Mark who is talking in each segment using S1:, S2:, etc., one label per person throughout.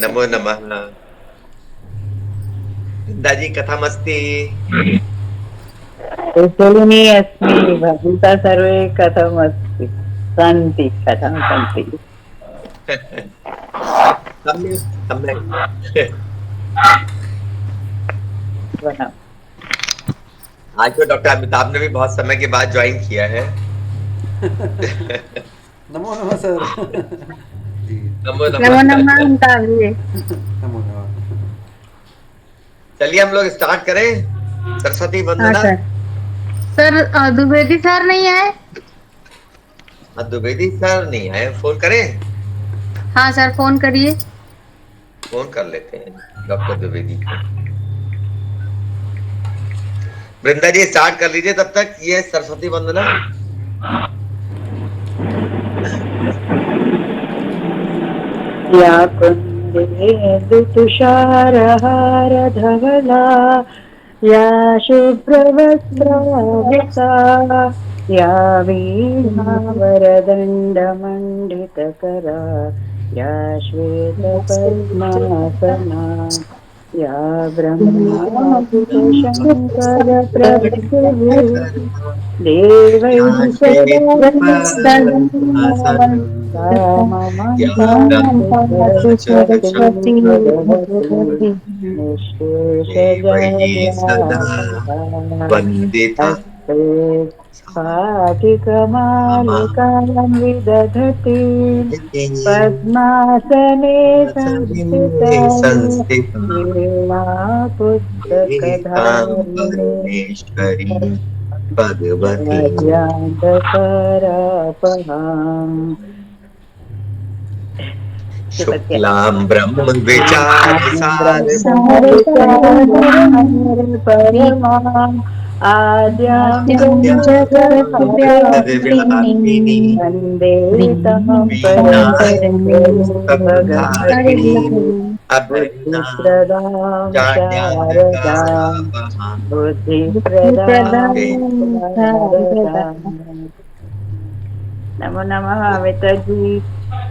S1: नमो नमः। दादी कथमस्ति?
S2: कुशलिनी अस्मि। भवन्तः सर्वे कथम् अस्ति? सन्ति कथं सन्ति?
S1: सम्यक सम्यक।
S2: वनं।
S1: आज तो डॉक्टर अमिताभ ने भी बहुत समय के बाद ज्वाइन किया है।
S3: नमो नमः सर। जी।
S1: नमो
S4: नमो
S1: नमः।
S4: नमः उनका भी।
S3: नमो नमः।
S1: चलिए हम लोग स्टार्ट करें। सरस्वती
S4: हाँ
S1: वंदना।
S4: सर। सर द्विवेदी सर नहीं आए।
S1: द्विवेदी सर नहीं आए, फोन करें?
S4: हाँ सर फोन करिए।
S1: फोन कर लेते हैं डॉक्टर द्विवेदी को। वृंदा जी स्टार्ट कर लीजिए तब तक ये सरस्वती वंदना।
S2: या कुन्देन्दुतुषारहारधवला या शुभ्रवस्त्रावृता या वीणावरदण्डमण्डितकरा या श्वेतपद्मासना या ब्रह्माच्युतशङ्करप्रभृतिभिः देवैः सदा सा मम पातु सरस्वती भगवती
S1: वही सदा वंदिता
S2: हस्ते पाटिकमालिकां विदधति पद्मासने संस्थिता
S1: संस्थिता
S2: वीणा पुस्तकधारिणे
S1: परमेश्वरी भगवती
S2: राज्ञान्तकरापहाम्
S1: शुक्लां ब्रह्म विचार सार
S2: परमाम् आद्यां
S1: जगद्व्यापिनी
S2: वन्दे तं
S1: वीणा
S2: भगवती
S1: सप्तधारिणी
S2: बुद्धिप्रदां शारदां
S1: अभयदां
S2: बुद्धिप्रदां शारदाम् नमो नमः अमिता जी।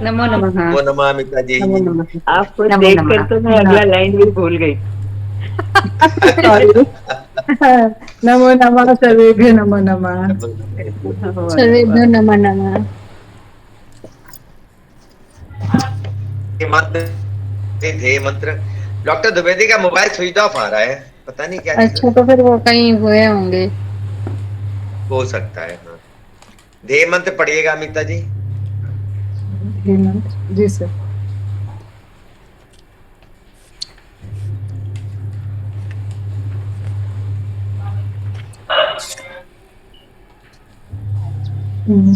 S4: नमो नमः।
S1: वो नमामिता जी।
S4: नमो नमः।
S2: आपको
S4: नमो
S2: देखकर
S4: नमः।
S2: तो मैं अगला लाइन भी भूल गई।
S4: सॉरी। नमो नमः सर्वेभ्यो नमो नमः। सर्वेभ्यो नमो नमः।
S1: ये मंत्र ध्येय मंत्र। डॉक्टर द्विवेदी का मोबाइल स्विच ऑफ आ रहा है, पता नहीं क्या रीजन
S4: अच्छा
S1: है।
S4: तो फिर वो कहीं हुए होंगे।
S1: हो सकता है। हाँ, ध्येय मंत्र पढ़िएगा अमिता जी।
S4: जी सर।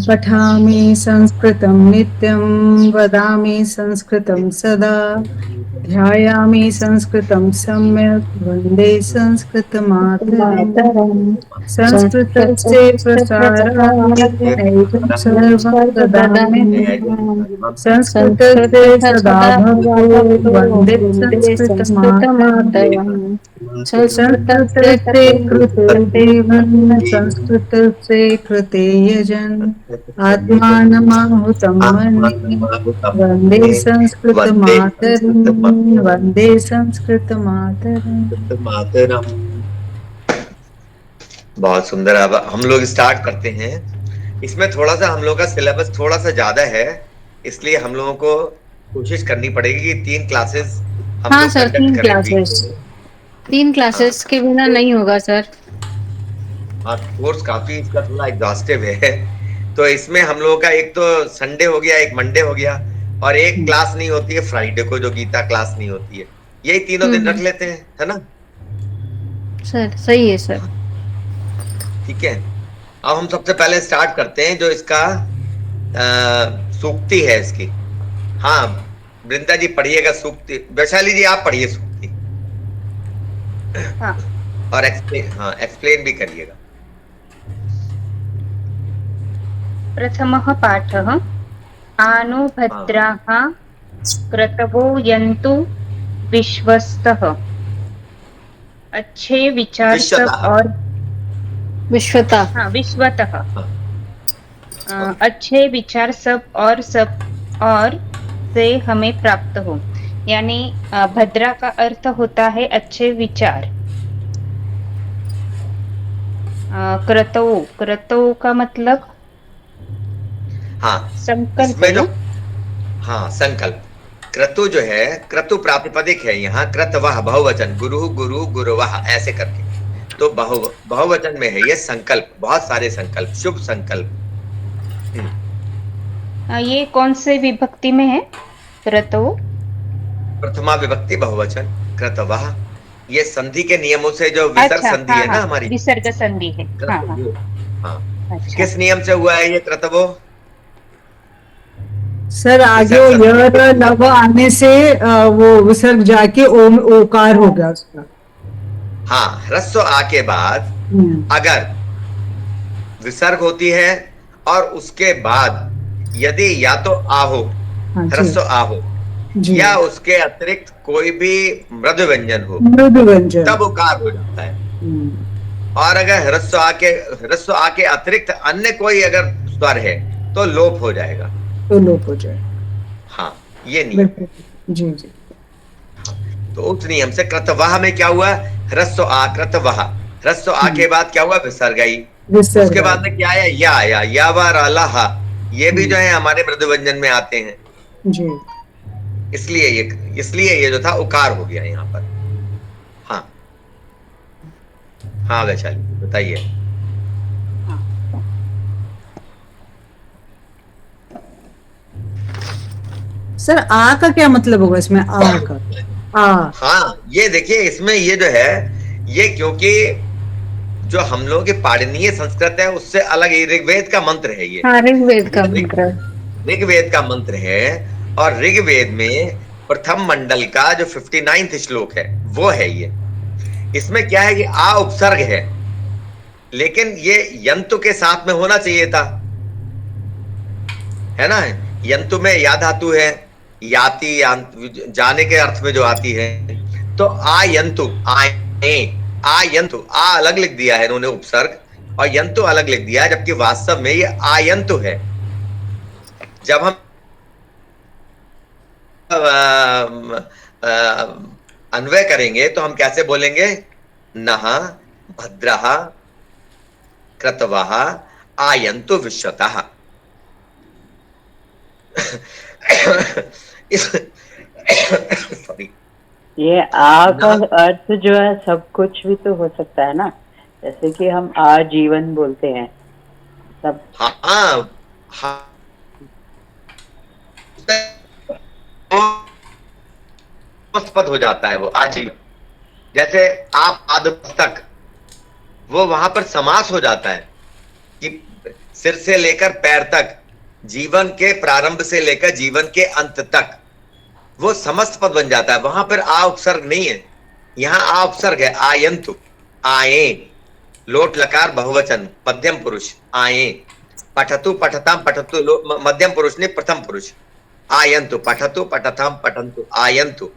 S4: पठामि संस्कृतं नित्यं वदामि संस्कृतं सदा ध्यायामि संस्कृतं सम्यक् वन्दे संस्कृतमातरम् संस्कृतस्य प्रसाराय नैकं सर्वं ददामि संस्कृतस्य सदा भवतु वन्दे संस्कृतमातरम् संस्कृतस्य कृते जीवन् संस्कृतस्य कृते यजन् आत्मानमाहुतं मन्ये वन्दे
S1: वंदे
S4: संस्कृतमातरम् वन्दे संस्कृतमातरम्।
S1: मातरम। बहुत सुंदर। अब हम लोग स्टार्ट करते हैं। इसमें थोड़ा सा हम लोग का सिलेबस थोड़ा सा ज्यादा है, इसलिए हम लोगों को कोशिश करनी पड़ेगी कि 3 क्लासेस हम
S4: हाँ
S1: लोग
S4: सर
S1: कंडक्ट
S4: तीन
S1: करें वीक
S4: क्लासेस।
S1: में।
S4: तीन
S1: हाँ
S4: क्लासेस के बिना नहीं होगा सर।
S1: हाँ, कोर्स काफी इसका थोड़ा एग्जॉस्टिव है। तो इसमें हम लोगों का एक तो संडे हो गया, एक मंडे हो गया, और एक क्लास नहीं होती है फ्राइडे को, जो गीता क्लास नहीं होती है। यही तीनों दिन रख लेते हैं, है ना?
S4: सर सही है सर।
S1: ठीक है। अब हम सबसे पहले स्टार्ट करते हैं जो इसका सूक्ति है इसकी। हाँ, वृंदा जी पढ़िएगा सूक्ति। वैशाली जी आप पढ़िए सूक्ति।
S4: हाँ।
S1: और एक्सप्लेन भी करिएगा।
S4: प्रथमः पाठः आनो
S1: हाँ,
S4: भद्राः क्रतवो यन्तु विश्वस्तः अच्छे विचार सब
S1: विश्वतः।
S4: और विश्वता हाँ विश्वतः
S1: हाँ, ओके।
S4: अच्छे विचार सब और से हमें प्राप्त हो।
S5: यानी भद्रा का अर्थ होता है अच्छे विचार। क्रतु, क्रतु का मतलब
S1: हाँ,
S5: संकल्प है
S1: इसमें जो,
S5: ना।
S1: हाँ संकल्प, क्रतु जो है, क्रतु प्रातिपदिक है यहाँ, कृतवः बहुवचन, गुरु गुरु गुरुवः ऐसे करके, तो बहुवचन में है ये संकल्प, बहुत सारे संकल्प, शुभ संकल्प।
S5: ये कौन से विभक्ति में है क्रतु?
S1: प्रथमा विभक्ति बहुवचन, कृतवः, ये संधि के नियमों से जो विसर्ग
S5: अच्छा,
S1: संधि
S5: हाँ
S1: है ना
S5: हाँ,
S1: हमारी,
S5: विसर्ग संधि है। हाँ हाँ,
S1: क्रतवो, हाँ,
S5: अच्छा।
S1: किस नियम से हुआ है ये क्रतवो?
S4: सर आगे
S1: विसर्ग संधि
S4: य
S1: के,
S4: लव आने से वो विसर्ग जाके ओम ओकार हो गया उसका।
S1: हाँ, ह्रस्व आ के बाद अगर विसर्ग होती है और उसके बाद यदि या तो आ हो,
S4: हाँ जी
S1: ह्रस्व आ हो,
S4: जी,
S1: या उसके अतिरिक्त कोई भी मृदु व्यंजन हो,
S4: मृदु व्यंजन।
S1: तब उकार हो जाता है। और अगर ह्रस्व आ के अतिरिक्त अन्य कोई अगर स्वर है तो लोप हो जाएगा।
S4: तो लोप हो जाए।
S1: हाँ, ये नियम है।
S4: बिल्कुल जी जी।
S1: तो उस नियम से कृतवः में क्या हुआ, ह्रस्व आ, कृतवः, ह्रस्व आ के बाद क्या हुआ, विसर्ग आई। उसके
S4: विसर्ग
S1: बाद में क्या आया, या आया, या वा रा ला हा, ये भी जो है हमारे मृदु व्यंजन में आते हैं,
S4: जी।
S1: इसलिए ये जो था उकार हो गया यहाँ पर। हाँ हाँ, वैशाली बताइए।
S4: सर आ का क्या मतलब होगा इसमें, आ का? आ,
S1: हाँ, ये देखिए इसमें ये जो है, ये क्योंकि जो हम लोगों की पाणिनीय संस्कृत है उससे अलग ऋग्वेद का मंत्र है ये।
S5: हाँ, ऋग्वेद का
S1: ये
S5: मंत्र।
S1: ऋग्वेद का मंत्र है, और ऋग्वेद में प्रथम मंडल का जो 59th श्लोक है वो है ये। इसमें क्या है कि आ उपसर्ग है, लेकिन ये यंतु के साथ में होना चाहिए था, है ना। यंतु में या धातु है, याति, जाने के अर्थ में जो आती है, तो आ यंतु, आ यंतु, आ अलग लिख दिया है इन्होंने उपसर्ग, और यंतु अलग लिख दिया है, जबकि वास्तव में ये आयंतु है। जब हम अन्वय करेंगे तो हम कैसे बोलेंगे, नः भद्रः क्रतवः आयन्तु विश्वतः। सॉरी,
S2: ये आ का अर्थ जो है सब कुछ भी तो हो सकता है ना, जैसे कि हम आजीवन बोलते हैं सब।
S1: हाँ हाँ, पद हो जाता है वो आजीवन, जैसे आप आदमस्तक, वो वहां पर समास हो जाता है कि सिर से लेकर पैर तक, जीवन के प्रारंभ से लेकर जीवन के अंत तक, वो समस्त पद बन जाता है। वहां पर आ उपसर्ग नहीं है, यहाँ आ उपसर्ग है, आयंतु, आए, लोट लकार बहुवचन मध्यम पुरुष, आए, पठतु पठताम पठतु मध्यम पुरुष नहीं प्रथम पुरुष, आयंतु, पठतु पठताम पठन्तु, आयंतु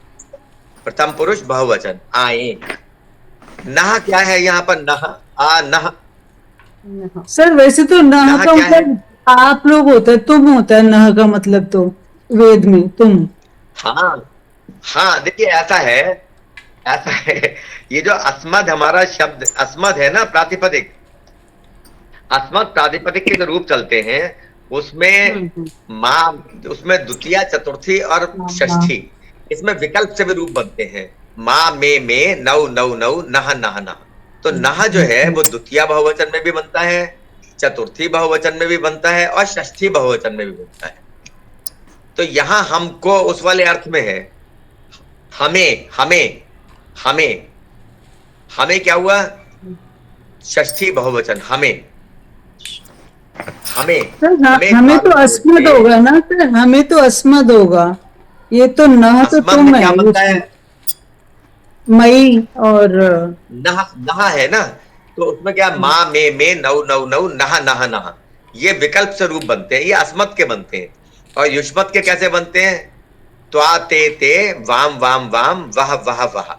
S1: प्रथम पुरुष बहुवचन, आए। नह क्या है यहाँ पर, नह, आ नह।
S4: सर वैसे तो नह
S1: नह
S4: का
S1: क्या है,
S4: मतलब आप लोग होता है, तुम होता है नह का मतलब, तो वेद में तुम।
S1: हाँ हाँ, देखिए ऐसा है, ऐसा है, ये जो अस्मद हमारा शब्द, अस्मद है ना प्रातिपदिक, अस्मद प्रातिपदिक के जो रूप चलते हैं उसमें माँ, उसमें द्वितीया चतुर्थी और षष्ठी, इसमें विकल्प से भी रूप बनते हैं, माँ में नौ नौ नौ नह नह नह। तो नह जो है वो द्वितीय बहुवचन में भी बनता है, चतुर्थी बहुवचन में भी बनता है, और षष्ठी बहुवचन में भी बनता है। तो यहां हमको उस वाले अर्थ में है, हमें हमें हमें हमें क्या हुआ, षष्ठी बहुवचन, हमें हमें
S4: सर हमें तो अस्मद होगा ना सर, हमें तो अस्मद होगा, ये तो नह तो
S1: अस्मद
S4: तुम
S1: में
S4: है,
S1: क्या बनता है,
S4: मई और
S1: नह, नह है ना, तो उसमें क्या, माँ में नौ नौ नौ नह नह नह, ये विकल्प से रूप बनते हैं, ये अस्मद के बनते हैं। और युष्मत के कैसे बनते हैं, त्वा ते वाम वाम वाम वह वह वह,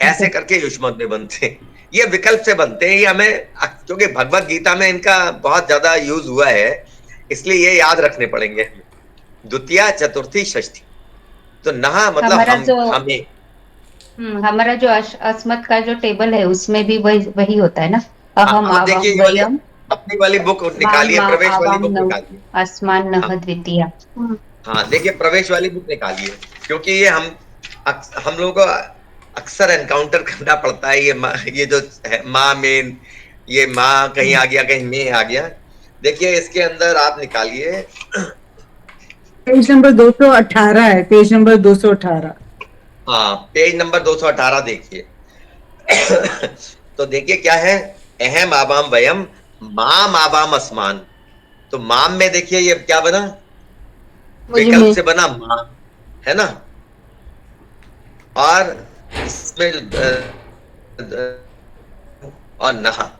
S1: ऐसे करके युष्मत में बनते हैं, ये विकल्प से बनते हैं। ये हमें, क्योंकि भगवत गीता में इनका बहुत ज्यादा यूज हुआ है, इसलिए ये याद रखने पड़ेंगे, द्वितीय चतुर्थी षष्ठी। तो नहा मतलब
S5: हमारा
S1: हम,
S5: जो
S1: हमें।
S5: हमारा जो अस्मत् का जो टेबल है उसमें भी वही वही होता है ना। अहम
S1: हाँ
S5: आवाम
S1: देखिए, ये वाली
S5: वयम
S1: अपनी वाली बुक
S5: माम
S1: निकालिए,
S5: मा
S1: प्रवेश वाली
S5: आवाम
S1: बुक
S5: नव
S1: निकालिए।
S5: आसमान
S1: हाँ
S5: नह द्वितीया।
S1: हाँ, देखिए प्रवेश वाली बुक निकालिए, क्योंकि ये हम लोगों को अक्सर एनकाउंटर करना पड़ता है, ये जो है माँ में, ये माँ कहीं आ गया, कहीं में आ गया। देखिए इसके अंदर आप निकालिए,
S4: पेज नंबर 218 है, पेज नंबर 218।
S1: हाँ पेज नंबर 218 देखिए। तो देखिए क्या है, अहम आवाम वयम माम आवाम असमान। तो माम में देखिए ये क्या बना,
S4: मुझ
S1: विकल्प
S4: में
S1: से बना मां, है ना। और इसमें और नहा,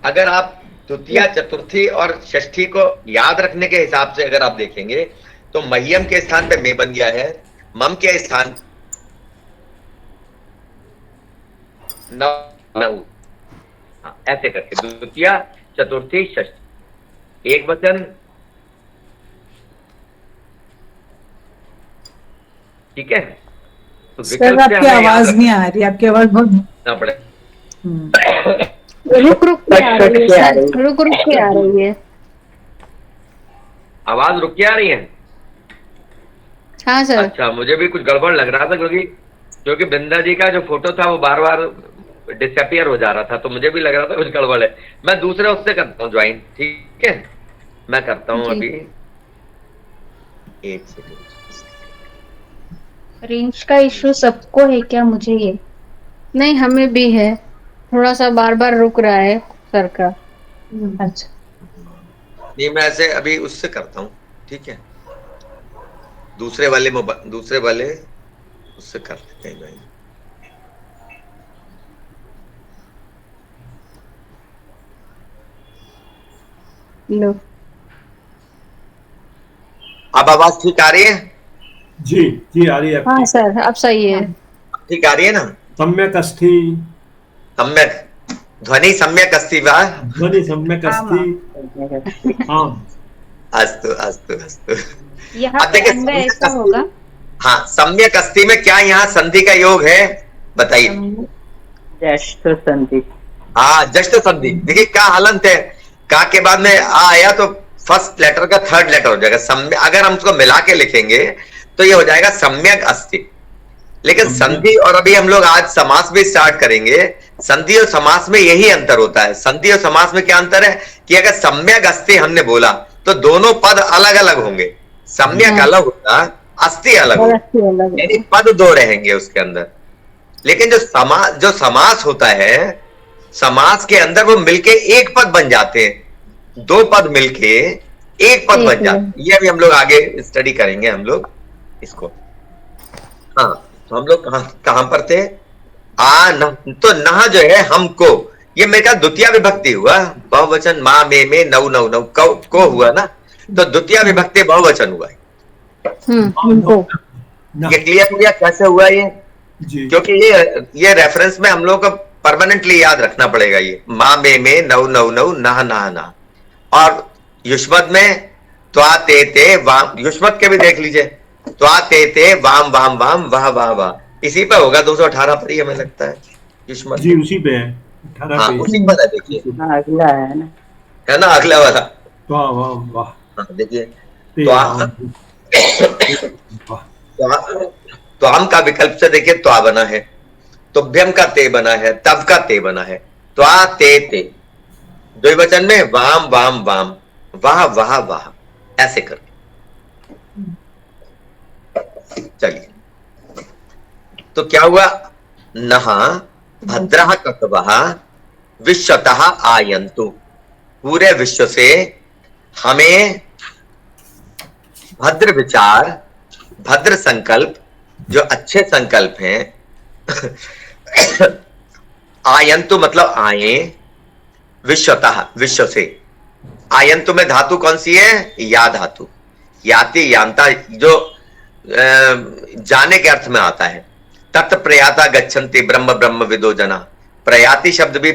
S1: अगर आप द्वितीय चतुर्थी और षष्ठी को याद रखने के हिसाब से अगर आप देखेंगे तो मह्यम के स्थान पे में बन गया है, मम के स्थान नव, हाँ, ऐसे करके द्वितीय चतुर्थी षष्ठी एक वचन, ठीक है। तो
S4: सर
S1: विकल्प से
S4: आपकी
S1: हमें याद
S4: आवाज नहीं आ रही, आपकी आवाज बहुत
S1: रखना पड़ेगा।
S4: रुक रुक के आ रही है
S2: के आ
S4: सर,
S2: रही है।
S4: रुक रुक के आ रही है।
S1: आवाज रुक के आ रही है।
S4: हाँ सर।
S1: अच्छा, मुझे भी कुछ गड़बड़ लग रहा था, क्योंकि बिंदा जी का जो फोटो था वो बार बार डिसअपियर हो जा रहा था, तो मुझे भी लग रहा था कुछ गड़बड़ है। मैं दूसरे उससे करता हूँ ज्वाइन, ठीक है। मैं करता हूँ
S4: जी।
S1: अभी, एक सेकंड।
S5: रेंज का इशू सबको है क्या? मुझे ये
S4: नहीं, हमें भी है, थोड़ा सा बार बार रुक रहा है सर का।
S5: अच्छा।
S1: नहीं, मैं ऐसे अभी उससे करता हूँ, ठीक है। दूसरे वाले उससे कर लेते हैं ज्वाइन।
S4: लो।
S1: अब आवाज ठीक आ रही है?
S6: जी जी आ रही है
S4: हाँ
S6: आपकी।
S4: सर, अब सही है।
S1: ठीक आ रही है ना?
S6: सम्यक अस्ति,
S1: सम्यक, ध्वनि सम्यक अस्ति वा?
S6: ध्वनि सम्यक अस्ति। हाँ
S1: अस्तु अस्तु अस्तु।
S5: यहाँ
S1: अब
S5: पे
S1: देखिए
S5: अन्वय
S1: सम्यक
S5: ऐसा
S1: अस्ति,
S5: होगा।
S1: हाँ सम्यक अस्ति में क्या यहाँ संधि का योग है, बताइए।
S2: जस्ट संधि।
S1: हाँ जस्ट संधि। देखिए क्या हलंत है, का के बाद में आ आया तो फर्स्ट लेटर का थर्ड लेटर हो जाएगा। सम्य, अगर हम उसको मिला के लिखेंगे तो ये हो जाएगा सम्यक अस्ति। लेकिन संधि, और अभी हम लोग आज समास भी स्टार्ट करेंगे। संधि और समास में यही अंतर होता है। संधि और समास में क्या अंतर है कि अगर सम्यक अस्ति हमने बोला तो दोनों पद अलग अलग होंगे। सम्यक अलग होगा, अस्ति अलग
S4: और
S1: होगा,
S4: अस्सी अलग
S1: यानी पद दो रहेंगे उसके अंदर। लेकिन जो समास होता है, समास के अंदर वो मिलके एक पद बन जाते हैं। दो पद मिलके एक पद बन जाते हैं। ये भी हम लोग आगे स्टडी करेंगे हम लोग इसको। हाँ, तो हम लोग कहां पर थे? न, तो नह जो है हमको, ये मेरे ख्याल द्वितीय विभक्ति हुआ। बहुवचन माँ में नौ नौ नौ को हुआ ना, तो द्वितीय विभक्ति बहुवचन हुआ।
S4: हमको।
S1: ये क्लियर हो गया कैसे हुआ ये?
S6: जी
S1: क्योंकि ये रेफरेंस में हम लोग को परमानेंटली याद रखना पड़ेगा। ये माँ में नौ नौ नौ नह नह नह, और युष्मत में त्वा ते वाम, युष्मत के भी देख लीजिए, त्वा ते वाम वाम वाम वाह वाह वाह। इसी पे होगा 218 पर ही हमें लगता है युष्मत।
S6: जी उसी पे है 18
S1: हाँ
S6: पे।
S1: उसी पर है, देखिए
S2: हाँ, अगला है ना।
S1: है ना अगला वाला।
S6: वाह वाह वाह।
S1: हाँ देखिए,
S6: ते
S1: त्वा
S6: वाह।
S1: त्वाम का विकल्प से देखिए त्वा बना है, तुभ्यम का ते बना है, तब का ते बना है। त्वा ते द्विवचन में वाम वाम वाम, वाह वाह वाह, ऐसे करके। चलिए, तो क्या हुआ? नहा भद्रः कटवः विश्वतः आयन्तु। पूरे विश्व से हमें भद्र विचार, भद्र संकल्प, जो अच्छे संकल्प हैं आयन्तु मतलब आए, विश्वतः विश्व से। आयन्तु में धातु कौन सी है? या धातु। याति यान्ता, जो जाने के अर्थ में आता है। तत् प्रयाता गच्छन्ति ब्रह्म ब्रह्म विदो जना। प्रयाति शब्द भी,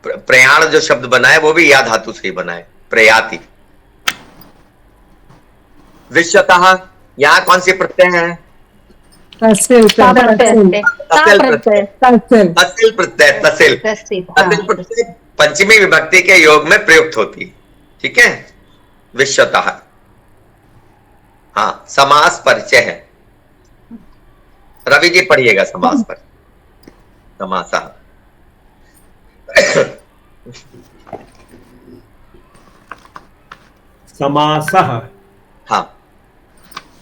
S1: प्रयाण जो शब्द बना है वो भी या धातु से ही बना है, प्रयाति। विश्वतः, यहां कौन सी प्रत्यय है?
S4: तस्सिल
S5: ता
S4: तस्सिल
S5: प्रत्यय
S1: तसिल प्रत्यय,
S4: तस्सिल
S1: तसिल प्रत्यय, तसिल
S5: तस्सिल, हाँ।
S1: तसिल प्रत्यय पंचमी विभक्ति के योग में प्रयुक्त होती है। ठीक है, विश्वतः। हाँ, समास परिचय है। रवि जी पढ़िएगा समास पर, समासः।
S6: समासः।
S1: हाँ,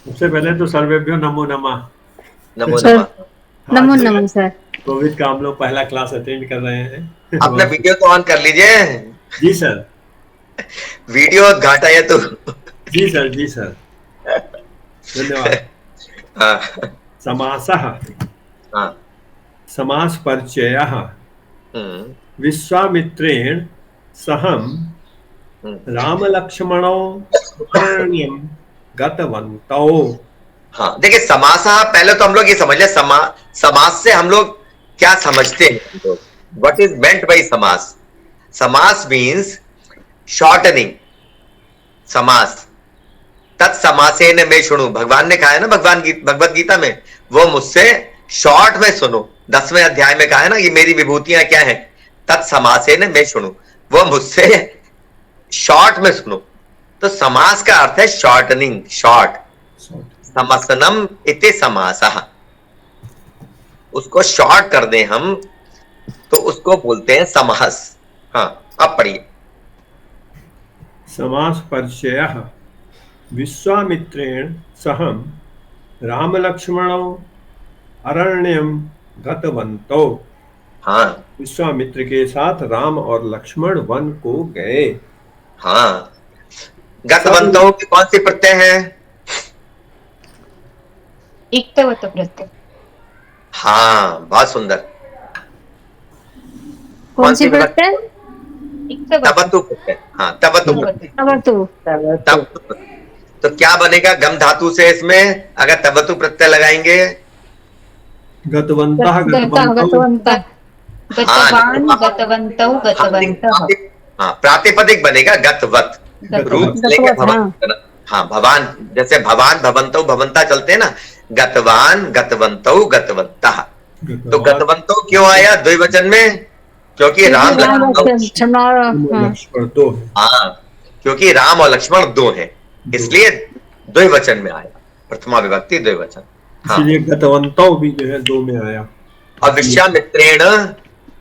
S6: सबसे पहले तो सर्वेभ्यो नमो नमः।
S1: नमो
S4: सर,
S1: नमः।
S4: नमो
S6: आज
S4: नमः सर।
S6: कोविड का हम लोग पहला क्लास अटेंड कर रहे हैं।
S1: अपना वीडियो तो ऑन कर लीजिए,
S6: जी सर,
S1: वीडियो घाटा है तो।
S6: जी सर, जी सर, धन्यवाद।
S1: हाँ
S6: समासः,
S1: हाँ।
S6: समास परिचयः। विश्वामित्रेण सहम रामलक्ष्मणौ अरण्यं गतवन्तौ।
S1: हाँ, देखिए समासा, पहले तो हम लोग ये समझ ले समास से हम लोग क्या समझते हैं, व्हाट इज मेंट बाई समास। समास मीन्स शॉर्टनिंग। समास तत्समासेन में शुणु, भगवान ने कहा है ना भगवत गीता में, वो मुझसे शॉर्ट में सुनो। 10वें अध्याय में कहा है ना, ये मेरी विभूतियां क्या है, तत्समासेन में शुणु, वो मुझसे शॉर्ट में सुनो। तो समास का अर्थ है शॉर्टनिंग, शॉर्ट। समसनम इति समासः, उसको शॉर्ट कर दें हम तो उसको बोलते हैं समास। हाँ, अब पढ़िए।
S6: समास परिचयः। विश्वामित्रेण सहम रामलक्ष्मणौ अरण्यं गतवन्तौ।
S1: हाँ
S6: विश्वामित्र के साथ राम और लक्ष्मण वन को गए।
S1: हाँ, गतवन्तौ की कौन सी प्रत्यय है?
S5: इक्तवत प्रत्यय।
S1: हाँ, बहुत सुंदर।
S4: कौन सी प्रत्यय?
S5: इक्तवत
S1: तबतु प्रत्यय। हाँ, तबतु प्रत्यय।
S4: तवतु।
S1: तबतु प्रत्यय। तो क्या बनेगा गम धातु से इसमें, अगर तबतु प्रत्यय लगाएंगे?
S6: गतवन्तः गतवन्तौ।
S4: गतवन्तः।
S5: गतवान गतवन्तौ गतवन्तः।
S1: हाँ, प्रातिपदिक बनेगा गतवत, रूप लेके भवन। हाँ, भवान, जैसे भवान भवंतौ भवंता चलते हैं ना, गतवान गतवंतौ गतवंतः। तो गतवंतौ क्यों आया द्विवचन में? क्योंकि राम
S6: लक्ष्मण दो है।
S1: हाँ, क्योंकि राम और लक्ष्मण दो हैं, इसलिए द्विवचन में आया, प्रथमा विभक्ति द्विवचन। हाँ,
S6: इसलिए गतवन्तौ भी जो है दो में आया।
S1: और विश्वामित्रेण,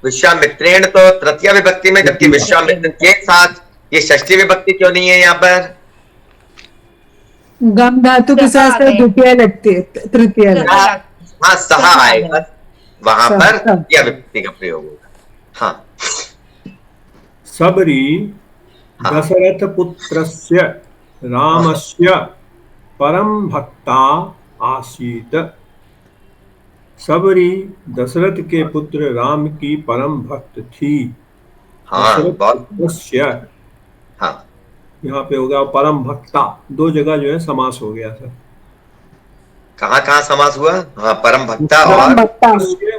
S1: विश्वामित्रेण तो तृतीय विभक्ति में, जबकि विश्वामित्र के साथ ये षष्ठी विभक्ति क्यों नहीं है यहाँ पर?
S4: गम धातु के साथ द्वितीय लगती है, तृतीय लगती है।
S1: हाँ, सहा आएगा, वहां पर तृतीय विभक्ति का प्रयोग होगा। हाँ,
S6: सबरी दशरथ पुत्रस्य रामस्य परम भक्ता आसीत। सबरी दशरथ के पुत्र राम की परम भक्त थी।
S1: हाँ, बहुत
S6: पुत्रस्य,
S1: हाँ,
S6: यहाँ पे हो गया परम भक्ता, दो जगह जो है समास हो गया सर।
S1: कहाँ कहाँ समास हुआ? हाँ, परम भक्ता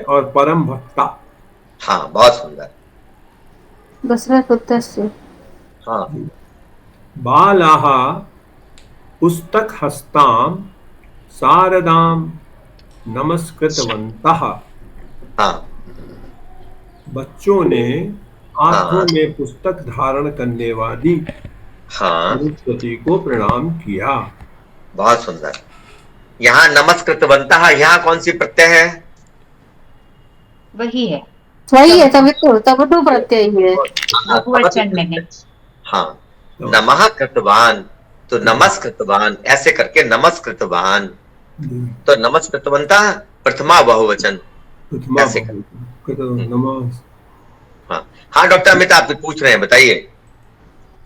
S6: और परम भक्ता।
S1: हाँ, बहुत सुंदर।
S4: दशरथ पुत्रस्य।
S1: हाँ,
S6: बालाः पुस्तक हस्तां शारदां नमस्कृतवन्तः।
S1: हाँ,
S6: बच्चों ने हाथों में पुस्तक धारण करने वाली
S1: हाँ,
S6: सरस्वती को प्रणाम किया।
S1: बहुत सुंदर। यहाँ नमस्कृतवन्तः, यहाँ कौन सी प्रत्यय है?
S5: वही है,
S4: वही है, तवतु प्रत्यय ही है।
S5: बहुवचन में है।
S1: हाँ, नमः कृतवान, तो नमस्कृतवान ऐसे करके नमस्कृतवान, तो नमस्कृतवन्तः प्रथमा बहुवचन ऐसे कर। हाँ हाँ, डॉक्टर अमित आप पूछ रहे हैं, बताइए।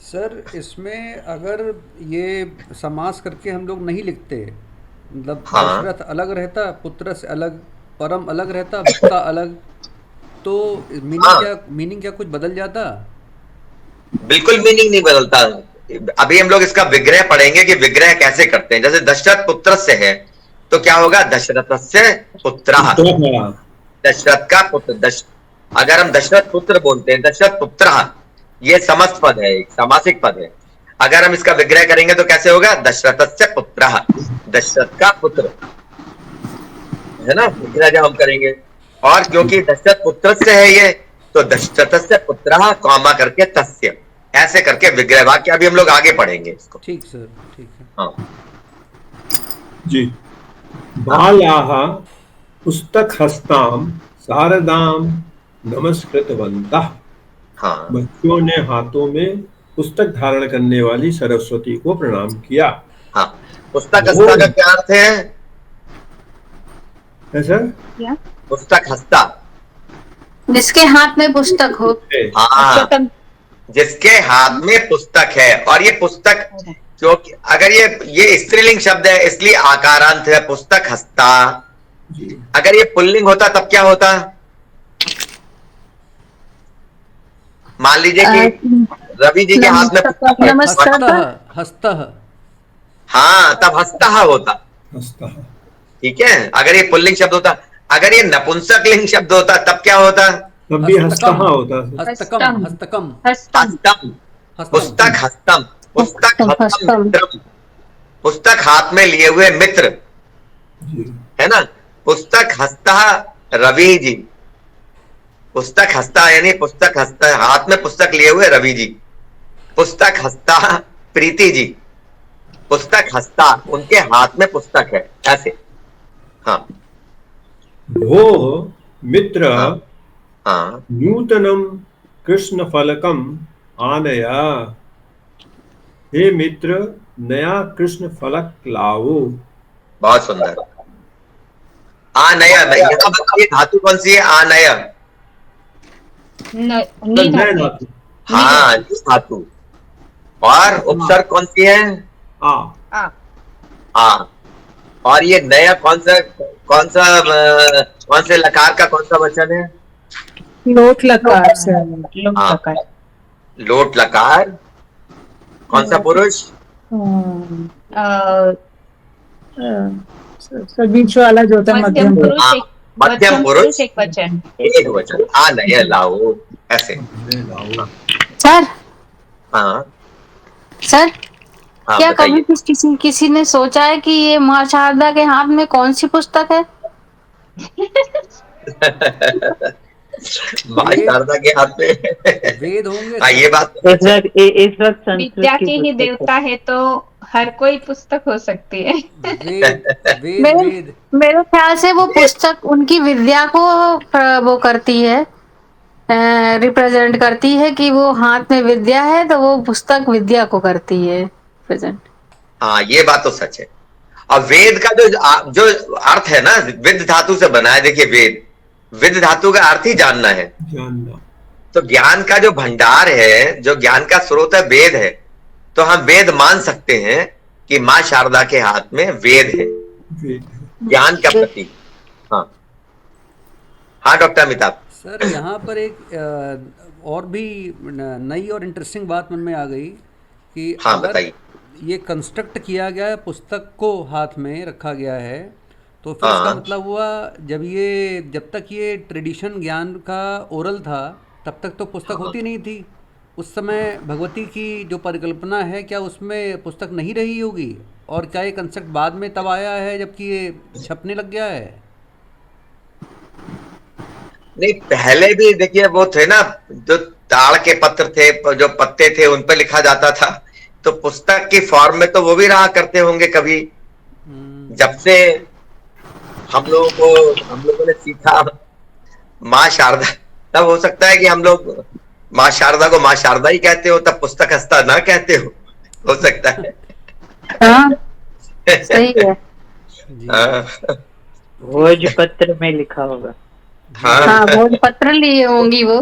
S3: सर, इसमें अगर ये समास करके हम लोग नहीं लिखते, मतलब
S1: हाँ।
S3: दशरथ अलग रहता, पुत्र से अलग, परम अलग रहता, भक्ता अलग, तो मीनिंग क्या कुछ बदल जाता?
S1: बिल्कुल मीनिंग नहीं बदलता। अभी हम लोग इसका विग्रह पढ़ेंगे कि विग्रह कैसे करते हैं। जैसे दशरथ पुत्र से है तो क्या होगा? दशरथस्य पुत्रः, दशरथ का पुत्र। अगर हम दशरथ पुत्र बोलते हैं, दशरथ पुत्रः, ये समस्त पद है, एक सामासिक पद है। अगर हम इसका विग्रह करेंगे तो कैसे होगा? दशरथस्य पुत्रः, दशरथ का पुत्र। है ना, विग्रह हम करेंगे। और क्योंकि दशरथ पुत्र से है ये, तो दशरथस्य पुत्रः कॉमा करके तस्य, ऐसे करके विग्रह वाक्य अभी हम लोग आगे पढ़ेंगे इसको।
S3: ठीक सर, ठीक है।
S1: हाँ
S6: जी। बालाः पुस्तकहस्तां शारदां नमस्कृतवन्तः।
S1: हाँ
S6: बच्चों ने हाथों में पुस्तक धारण करने वाली सरस्वती को प्रणाम किया।
S1: हाँ, पुस्तक हस्ता का क्या अर्थ है?
S6: ऐसा
S1: पुस्तक हस्ता,
S4: जिसके हाथ में पुस्तक हो।
S1: हाँ, जिसके हाथ में पुस्तक है। और ये पुस्तक, क्योंकि अगर ये स्त्रीलिंग शब्द है इसलिए आकारांत है, पुस्तक हस्ता। अगर ये पुल्लिंग होता तब क्या होता? मान लीजिए कि रवि जी के हाथ में पुस्तक है,
S4: नमस्कार।
S3: हस्तः।
S1: हाँ, तब हस्ता होता।
S6: हस्तः।
S1: ठीक है, अगर ये पुल्लिंग शब्द होता। अगर ये नपुंसक लिंग शब्द होता तब क्या होता?
S6: तब भी हस्तः होता है।
S3: हस्तकम, हस्तकम,
S1: हस्तम, पुस्तक हस्तम, पुस्तक हस्तम मित्रम, पुस्तक हाथ में लिए हुए मित्र,
S6: जी।
S1: है ना। पुस्तक हस्ता रवि जी, पुस्तक हस्ता यानी पुस्तक हस्ता, हाथ में पुस्तक लिए हुए रवि जी। पुस्तक हस्ता प्रीति जी, पुस्तक हस्ता उनके हाथ में पुस्तक है, ऐसे। हाँ
S6: भो मित्र
S1: हाँ हाँ,
S6: नूतनं कृष्णफलकम् आनय। हे मित्र, नया कृष्ण फलक लाओ।
S1: बहुत सुंदर। आनय, यहाँ बताइए धातु कौन सी है? आनय,
S6: नए धातु।
S1: हाँ, नी धातु। और उपसर्ग कौन सी है?
S6: आ।
S1: आ। और ये नया कौन से लकार का कौन सा वचन है?
S4: लोट लकार से।
S1: हाँ, लोट लकार। कौन सा पुरुष?
S4: बीच वाला जो होता है मध्यम पुरुष।
S1: हाँ, मध्यम पुरुष
S5: एक वचन।
S1: एक वचन। आनय लाओ, ऐसे।
S4: सर
S1: हाँ
S4: सर
S1: हाँ,
S4: क्या कभी
S1: बताइए।
S4: किसी ने सोचा है कि ये माँ शारदा के हाथ में कौन सी पुस्तक है?
S1: माँ शारदा के हाथ में
S3: वेद होंगे
S1: हाँ,
S3: सर।
S1: ये बात
S2: इस वक्त संस्कृत
S5: विद्या
S2: की
S5: के ही
S2: पुस्तक है।
S5: देवता है तो हर कोई पुस्तक हो सकती है।
S3: वेद, वेद,
S4: मेरे
S3: वेद।
S4: मेरे ख्याल से वो पुस्तक उनकी विद्या को वो करती है, रिप्रेजेंट करती है कि वो हाथ में विद्या है तो वो पुस्तक विद्या को करती है प्रेजेंट।
S1: हाँ, ये बात तो सच है। और वेद का जो अर्थ है ना, विद धातु से बना है। देखिए, विद धातु का अर्थ ही जानना है।
S6: जानना।
S1: तो ज्ञान का जो भंडार है, जो ज्ञान का स्रोत है, वेद है। तो हम वेद मान सकते हैं कि माँ शारदा के हाथ में वेद है, ज्ञान का प्रतीक। हाँ हाँ, डॉक्टर अमिताभ।
S3: सर यहाँ पर एक और भी नई और इंटरेस्टिंग बात मन में आ गई कि
S1: हाँ,
S3: अगर
S1: बताइए।
S3: ये कंस्ट्रक्ट किया गया है, पुस्तक को हाथ में रखा गया है, तो फिर इसका
S1: हाँ
S3: मतलब हुआ जब तक ये ट्रेडिशन ज्ञान का ओरल था तब तक तो पुस्तक होती नहीं थी। उस समय भगवती की जो परिकल्पना है, क्या उसमें पुस्तक नहीं रही होगी? और क्या ये कंसेप्ट बाद में तब आया है जबकि ये छपने लग गया है?
S1: नहीं, पहले भी देखिए वो थे ना, जो ताड़ के पत्र थे, जो पत्ते थे, उन पर लिखा जाता था। तो पुस्तक की फॉर्म में तो वो भी रहा करते होंगे कभी। जब से हम लोगों ने सीखा माँ शारदा, तब हो सकता है कि हम लोग माँ शारदा को माँ शारदा ही कहते हो, तब पुस्तक हस्ता ना कहते हो सकता है।
S4: हाँ सही है।
S3: जी।
S1: हाँ
S2: भोजपत्र में लिखा होगा।
S1: हाँ,
S4: हाँ भोजपत्र लिए होंगी वो।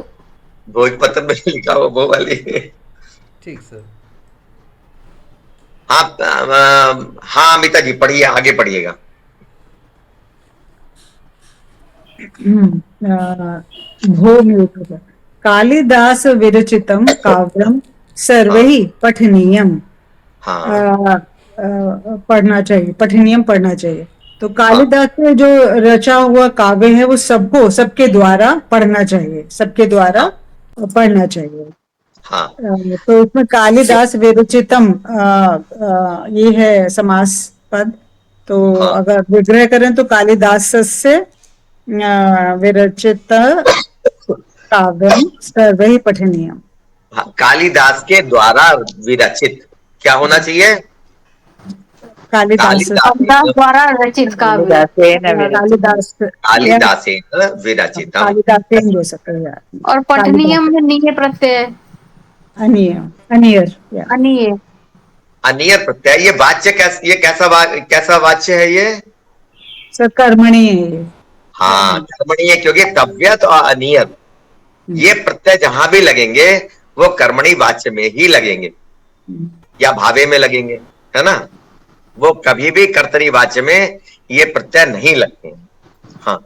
S1: भोजपत्र में लिखा हो वो वाली।
S3: ठीक सर।
S1: हाँ अमिता जी, पढ़िए, आगे पढ़िएगा।
S4: भूम्यूतः कालिदास विरचितं काव्यं सर्वैः पठनीयम्।
S1: हाँ
S4: पठनीयम पढ़ना चाहिए। तो कालिदास ने जो रचा हुआ काव्य है वो सबके द्वारा पढ़ना चाहिए, सबके द्वारा पढ़ना चाहिए।
S1: हाँ
S4: तो इसमें कालिदास विरचितम ये है समास पद।
S7: तो
S1: हाँ
S7: अगर विग्रह करें तो कालिदास से विरचित काव्यम सर्वैः पठनीयम।
S1: हाँ, कालिदास के द्वारा विरचित क्या होना चाहिए?
S7: कालिदास
S4: कालिदास
S1: कालिदास
S4: द्वारा रचित काव्य।
S2: कालिदासेन विरचितम्।
S7: कालिदास या
S1: कालिदासेन विरचितम।
S7: कालिदासेन जो सकते हैं
S4: और
S7: कालिदास
S4: पठनीयम में नीय प्रत्यय है,
S7: अनिय अनियर या
S4: अनीय।
S1: अनियर प्रत्यय, ये वाच्य ये कैसा वाच्य है ये?
S7: सर कर्मणि है ये।
S1: हाँ कर्मणीय, क्योंकि तव्यत और अनियत ये प्रत्यय जहां भी लगेंगे वो कर्मणि वाच्य में ही लगेंगे या भावे में लगेंगे, है ना। वो कभी भी कर्तरी वाच्य में ये प्रत्यय नहीं लगते हैं। हाँ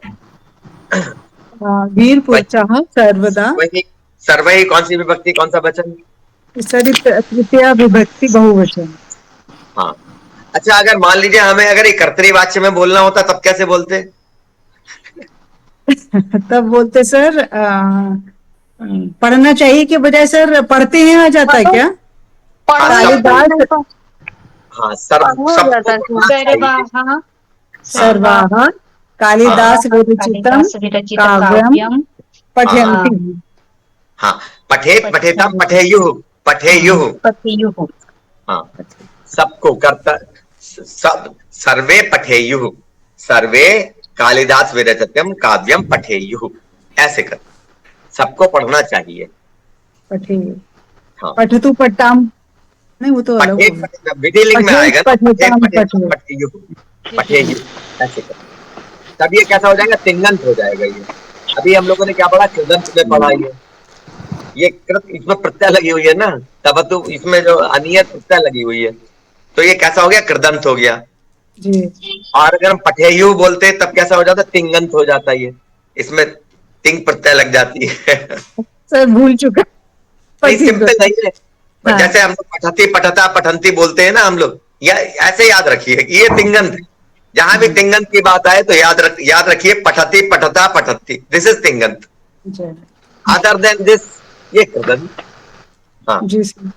S7: वीर पुरुषः सर्वदा।
S1: वही सर्वही कौन सी विभक्ति, कौन सा वचन?
S7: सर तृतीया विभक्ति बहुवचन।
S1: हाँ अच्छा, अगर मान लीजिए हमें अगर ये कर्तरी वाच्य में बोलना होता तब कैसे बोलते?
S7: तब बोलते सर पढ़ना चाहिए के बजाय सर पढ़ते हैं आ जाता है क्या?
S4: पढ़ो
S7: कालिदास
S1: हाँ
S4: हो जाता है।
S1: सबको
S5: सर्वाः
S7: सर्वाः कालिदास विरचितम
S5: कालिदास विरचित
S7: काव्यम
S5: काव्यम
S7: पठन्ति।
S1: हाँ पठेत पठेतम पठेयुः पठेयुः।
S5: पठेयुः।
S1: हाँ सबको करता सब सर्वे पठेयुः, सर्वे कालिदास विरचितम काव्यम पठेयुः, ऐसे कर सबको पढ़ना चाहिए।
S7: पठे
S1: हाँ
S7: पठतु पट्टाम नहीं, वो तो अलग
S1: पठे
S7: होगा।
S1: विधिलिंग में आएगा ना,
S7: पठेताम
S1: पठेयुः पठेयुः, ऐसे कर तब ये कैसा हो जाएगा? तिंगंत हो जाएगा ये। अभी हम लोगों ने क्या पढ़ा? कृदंत में पढ़ा ये कृत, इसमें प्रत्यय लगी हुई है ना, तब तो इसमें जो अनियत प्रत्यय लगी हुई है, तो ये कैसा हो गया? कृदंत हो गया
S7: जी।
S1: और अगर हम पठेयु बोलते तब कैसा हो जाता? तिंगंत हो जाता है। ये इसमें तिंग प्रत्यय लग जाती है।
S7: सर भूल चुका।
S1: नहीं सिंपल नहीं है, पर
S7: हाँ।
S1: जैसे हम लोग पठती पठता पठंती बोलते हैं ना हम लोग, या ऐसे याद रखिए कि ये तिंगंत है। जहां भी तिंगंत की बात आए तो याद रखिए पठती पठता पठती, दिस इज तिंगंत। अदर देन दिस ये कृदंत। हाँ
S7: जी सर।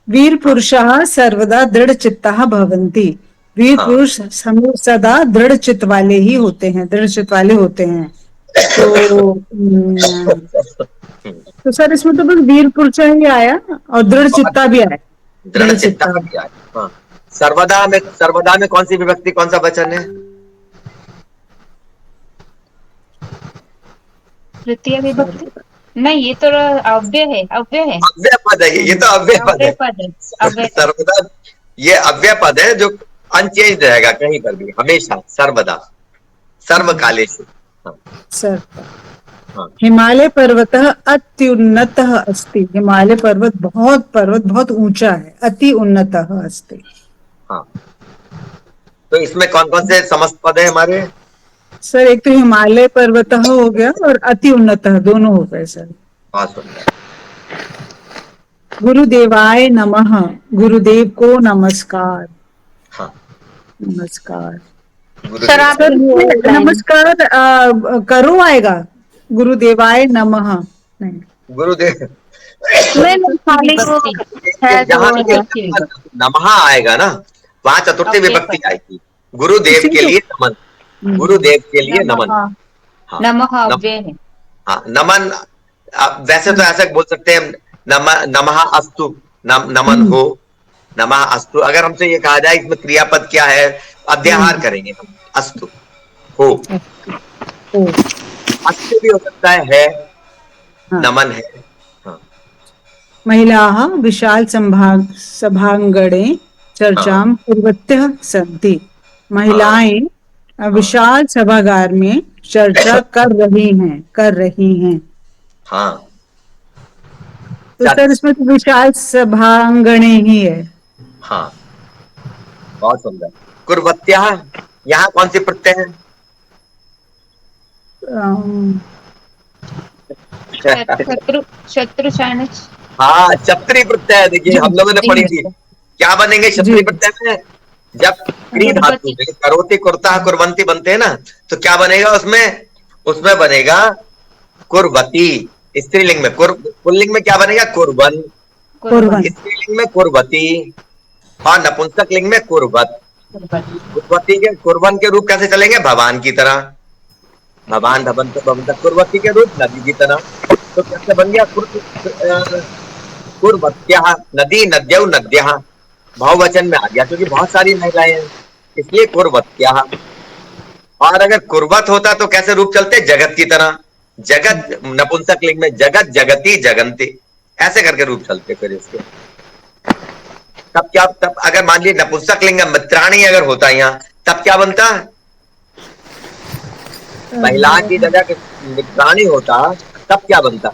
S7: वीर पुरुषः सर्वदा दृढ़ चित्तः भवन्ति। वीर
S1: हाँ।
S7: पुरुष सदा दृढ़ चित्त वाले ही होते हैं, दृढ़ चित्त वाले होते हैं। तो सर इसमें तो बस वीर पुरुष ही आया और दृढ़ चित्ता भी आया।
S1: दृढ़ चित्ता भी आया। हाँ सर्वदा में कौन सी विभक्ति, कौन सा वचन है?
S5: तृतीय विभक्ति नहीं, ये तो अव्यय है।
S1: अव्यय पद है ये तो अव्यय पद है। सर्वदा ये अव्यय पद है जो अनचेंज रहेगा कहीं पर भी, हमेशा सर्वदा सर्वकालेषु।
S7: सर हिमालय पर्वतः अत्युन्नतः अस्ति। हिमालय पर्वत बहुत ऊंचा है। अति उन्नतः अस्ति।
S1: हाँ तो इसमें कौन कौन से समस्त पद है हमारे?
S7: सर एक तो हिमालय पर्वतः हो गया और अति उन्नतः, दोनों हो गए सर।
S1: बहुत सुंदर।
S7: गुरुदेवाय नमः, गुरुदेव को नमस्कार।
S1: हाँ
S7: नमस्कार
S4: सर आप
S7: नमस्कार करो आएगा, गुरुदेवाय नमः नहीं।
S1: गुरुदेव
S4: खाली वो है
S1: जहां
S4: तो
S1: नमः आएगा ना वहां चतुर्थी विभक्ति आएगी। गुरुदेव के लिए नमन, गुरुदेव के लिए नमन। हाँ
S5: नमः अव्यय है।
S1: हाँ नमन, वैसे तो ऐसा बोल सकते हैं नमः अस्तु, नमन हो, नमः अस्तु। अगर हमसे ये कहा जाए इसमें क्रियापद क्या है, अध्याहार करेंगे हम, अस्तु हो। अस्तु भी हो सकता है नमन है।
S7: महिलाः विशाल सभांगणे चर्चां कुर्वत्यः सन्ति। महिलाएं विशाल सभागार में चर्चा कर रही हैं।
S1: हाँ
S7: तो सर इसमें तो विशाल सभांगणे ही है।
S1: हाँ बहुत सुंदर। कुर्वत्यः यहाँ कौन सी प्रत्यय है?
S5: शत्रु शानच।
S1: हाँ छत्री प्रत्यय। देखिए हम लोगों ने पढ़ी थी, क्या बनेंगे छत्री प्रत्यय में? जब क्री धातु में करोति कुर्ता कुर्वंती बनते हैं ना, तो क्या बनेगा उसमें? उसमें बनेगा कुर्वती स्त्रीलिंग में। पुल्लिंग में क्या बनेगा? कुर्वन। स्त्रीलिंग में कुर्वती और नपुंसक लिंग में कुर्वत। कुर्वती के कुर्बन के रूप कैसे चलेंगे? भवान की तरह। भवान धवन तो भवन तक कुर्वती के रूप नदी की तरह। तो कैसे बन गया? कुर्वत्या, नदी नद्यौ नद्या, बहुवचन में आ गया क्योंकि बहुत सारी महिलाएं हैं, इसलिए कुर्वत्या। और अगर कुर्वत होता तो कैसे रूप चलते? जगत की तरह। जगत नपुंसक लिंग में जगत जगती जगंती, ऐसे करके रूप चलते फिर इसके। तब क्या, तब अगर मान लीजिए नपुंसक लिंग मित्राणी अगर होता यहाँ, तब क्या बनता? महिला की जगह के मित्राणी होता, तब क्या बनता?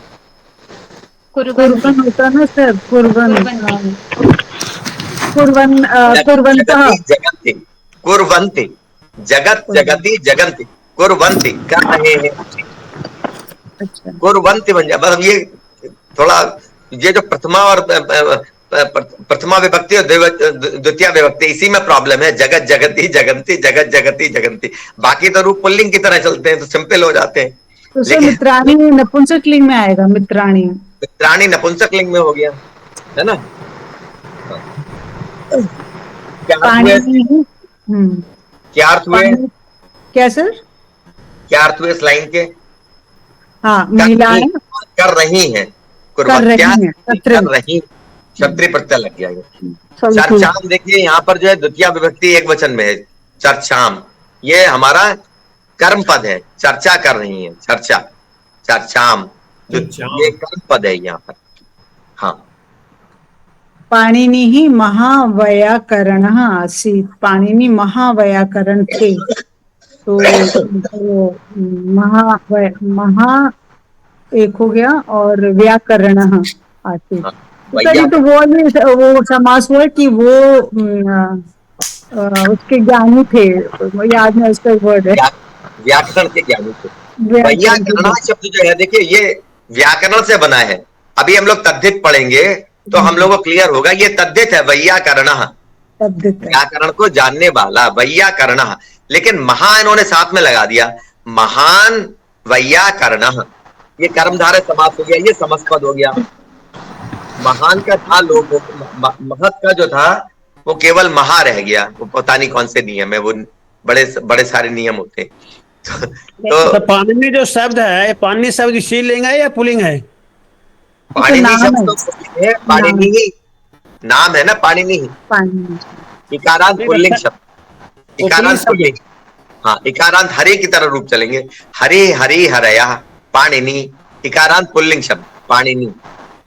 S5: कुर्बन्ति
S7: कुर्बन होता ना सर, कुर्बन,
S5: कुर्बन्ति
S7: कुर्बन, कुर्बन्तः।
S1: जगती जगंती, कुर्वन्ति, जगत जगती जगंती, कुर्वन्ति कर रहे हैं,
S7: अच्छा,
S1: कुर्वन्ति बन जाए। मतलब ये थोड़ा, ये जो प्रथमा और प्रथमा विभक्ति और द्वितीय विभक्ति, इसी में प्रॉब्लम है। जगत जगती जगंती, जगत जगती जगंती, बाकी तो रूप पुल्लिंग की तरह चलते हैं तो सिंपल हो जाते हैं।
S7: तो सर
S1: लेकिन
S7: मित्राणी नपुंसक लिंग में आएगा, मित्राणी।
S1: मित्राणी नपुंसक लिंग में हो गया, है ना? क्या अर्थ हुए? क्या अर्थ हुए?
S7: क्या सर?
S1: क्या अर्थ हुए इस लाइन के?
S7: हाँ, महिलाएं
S1: कर रही हैं,
S7: कर रही हैं,
S1: कर रही, क्षत्रिय प्रत्यय लग गया। चर्चाम देखिए यहाँ पर जो है द्वितीय विभक्ति एक वचन में है, चर्चाम, ये हमारा कर्म पद है, चर्चा कर रही है, चर्चा, चर्चाम, ये कर्म पद है यहाँ पर। हाँ,
S7: पाणिनिः महावैयाकरणः आसीत्, पाणिनि महावैयाकरण थे। तो महा एक हो गया और व्याकरण आसीत्।
S1: हाँ,
S7: तो वो समास हुआ कि वो उसके ज्ञानी थे, याद नहीं उसका वर्ड है,
S1: व्याकरण के ज्ञानी थे। व्याकरण शब्द जो है देखिए ये व्याकरण से बना है। अभी हम लोग तद्धित पढ़ेंगे तो हम लोग को क्लियर होगा, ये तद्धित है, वैयाकरण, व्याकरण को जानने वाला, वैयाकरण। लेकिन महा इन्होंने साथ में लगा दिया, महान वैयाकरण, ये कर्मधारय समास हो गया, ये समस्पद हो गया। महान का था लोग, महत का जो था वो केवल महा रह गया, वो पता नहीं कौन से नियम है, वो बड़े बड़े सारे नियम होते हैं। तो
S8: पाणिनि जो शब्द है, पाणिनि शब्द स्त्रीलिंग है या पुल्लिंग है?
S1: पाणिनि शब्द तो है, पाणिनि ही नाम है ना, पाणिनि ही, इकारांत पुल्लिंग शब्द, इकारांत पुल्लिंग। हाँ, इकारांत हरे की तरह रूप चलेंगे, हरे हरि हरया, पाणिनि, इकारांत पुल्लिंग शब्द, पाणिनि,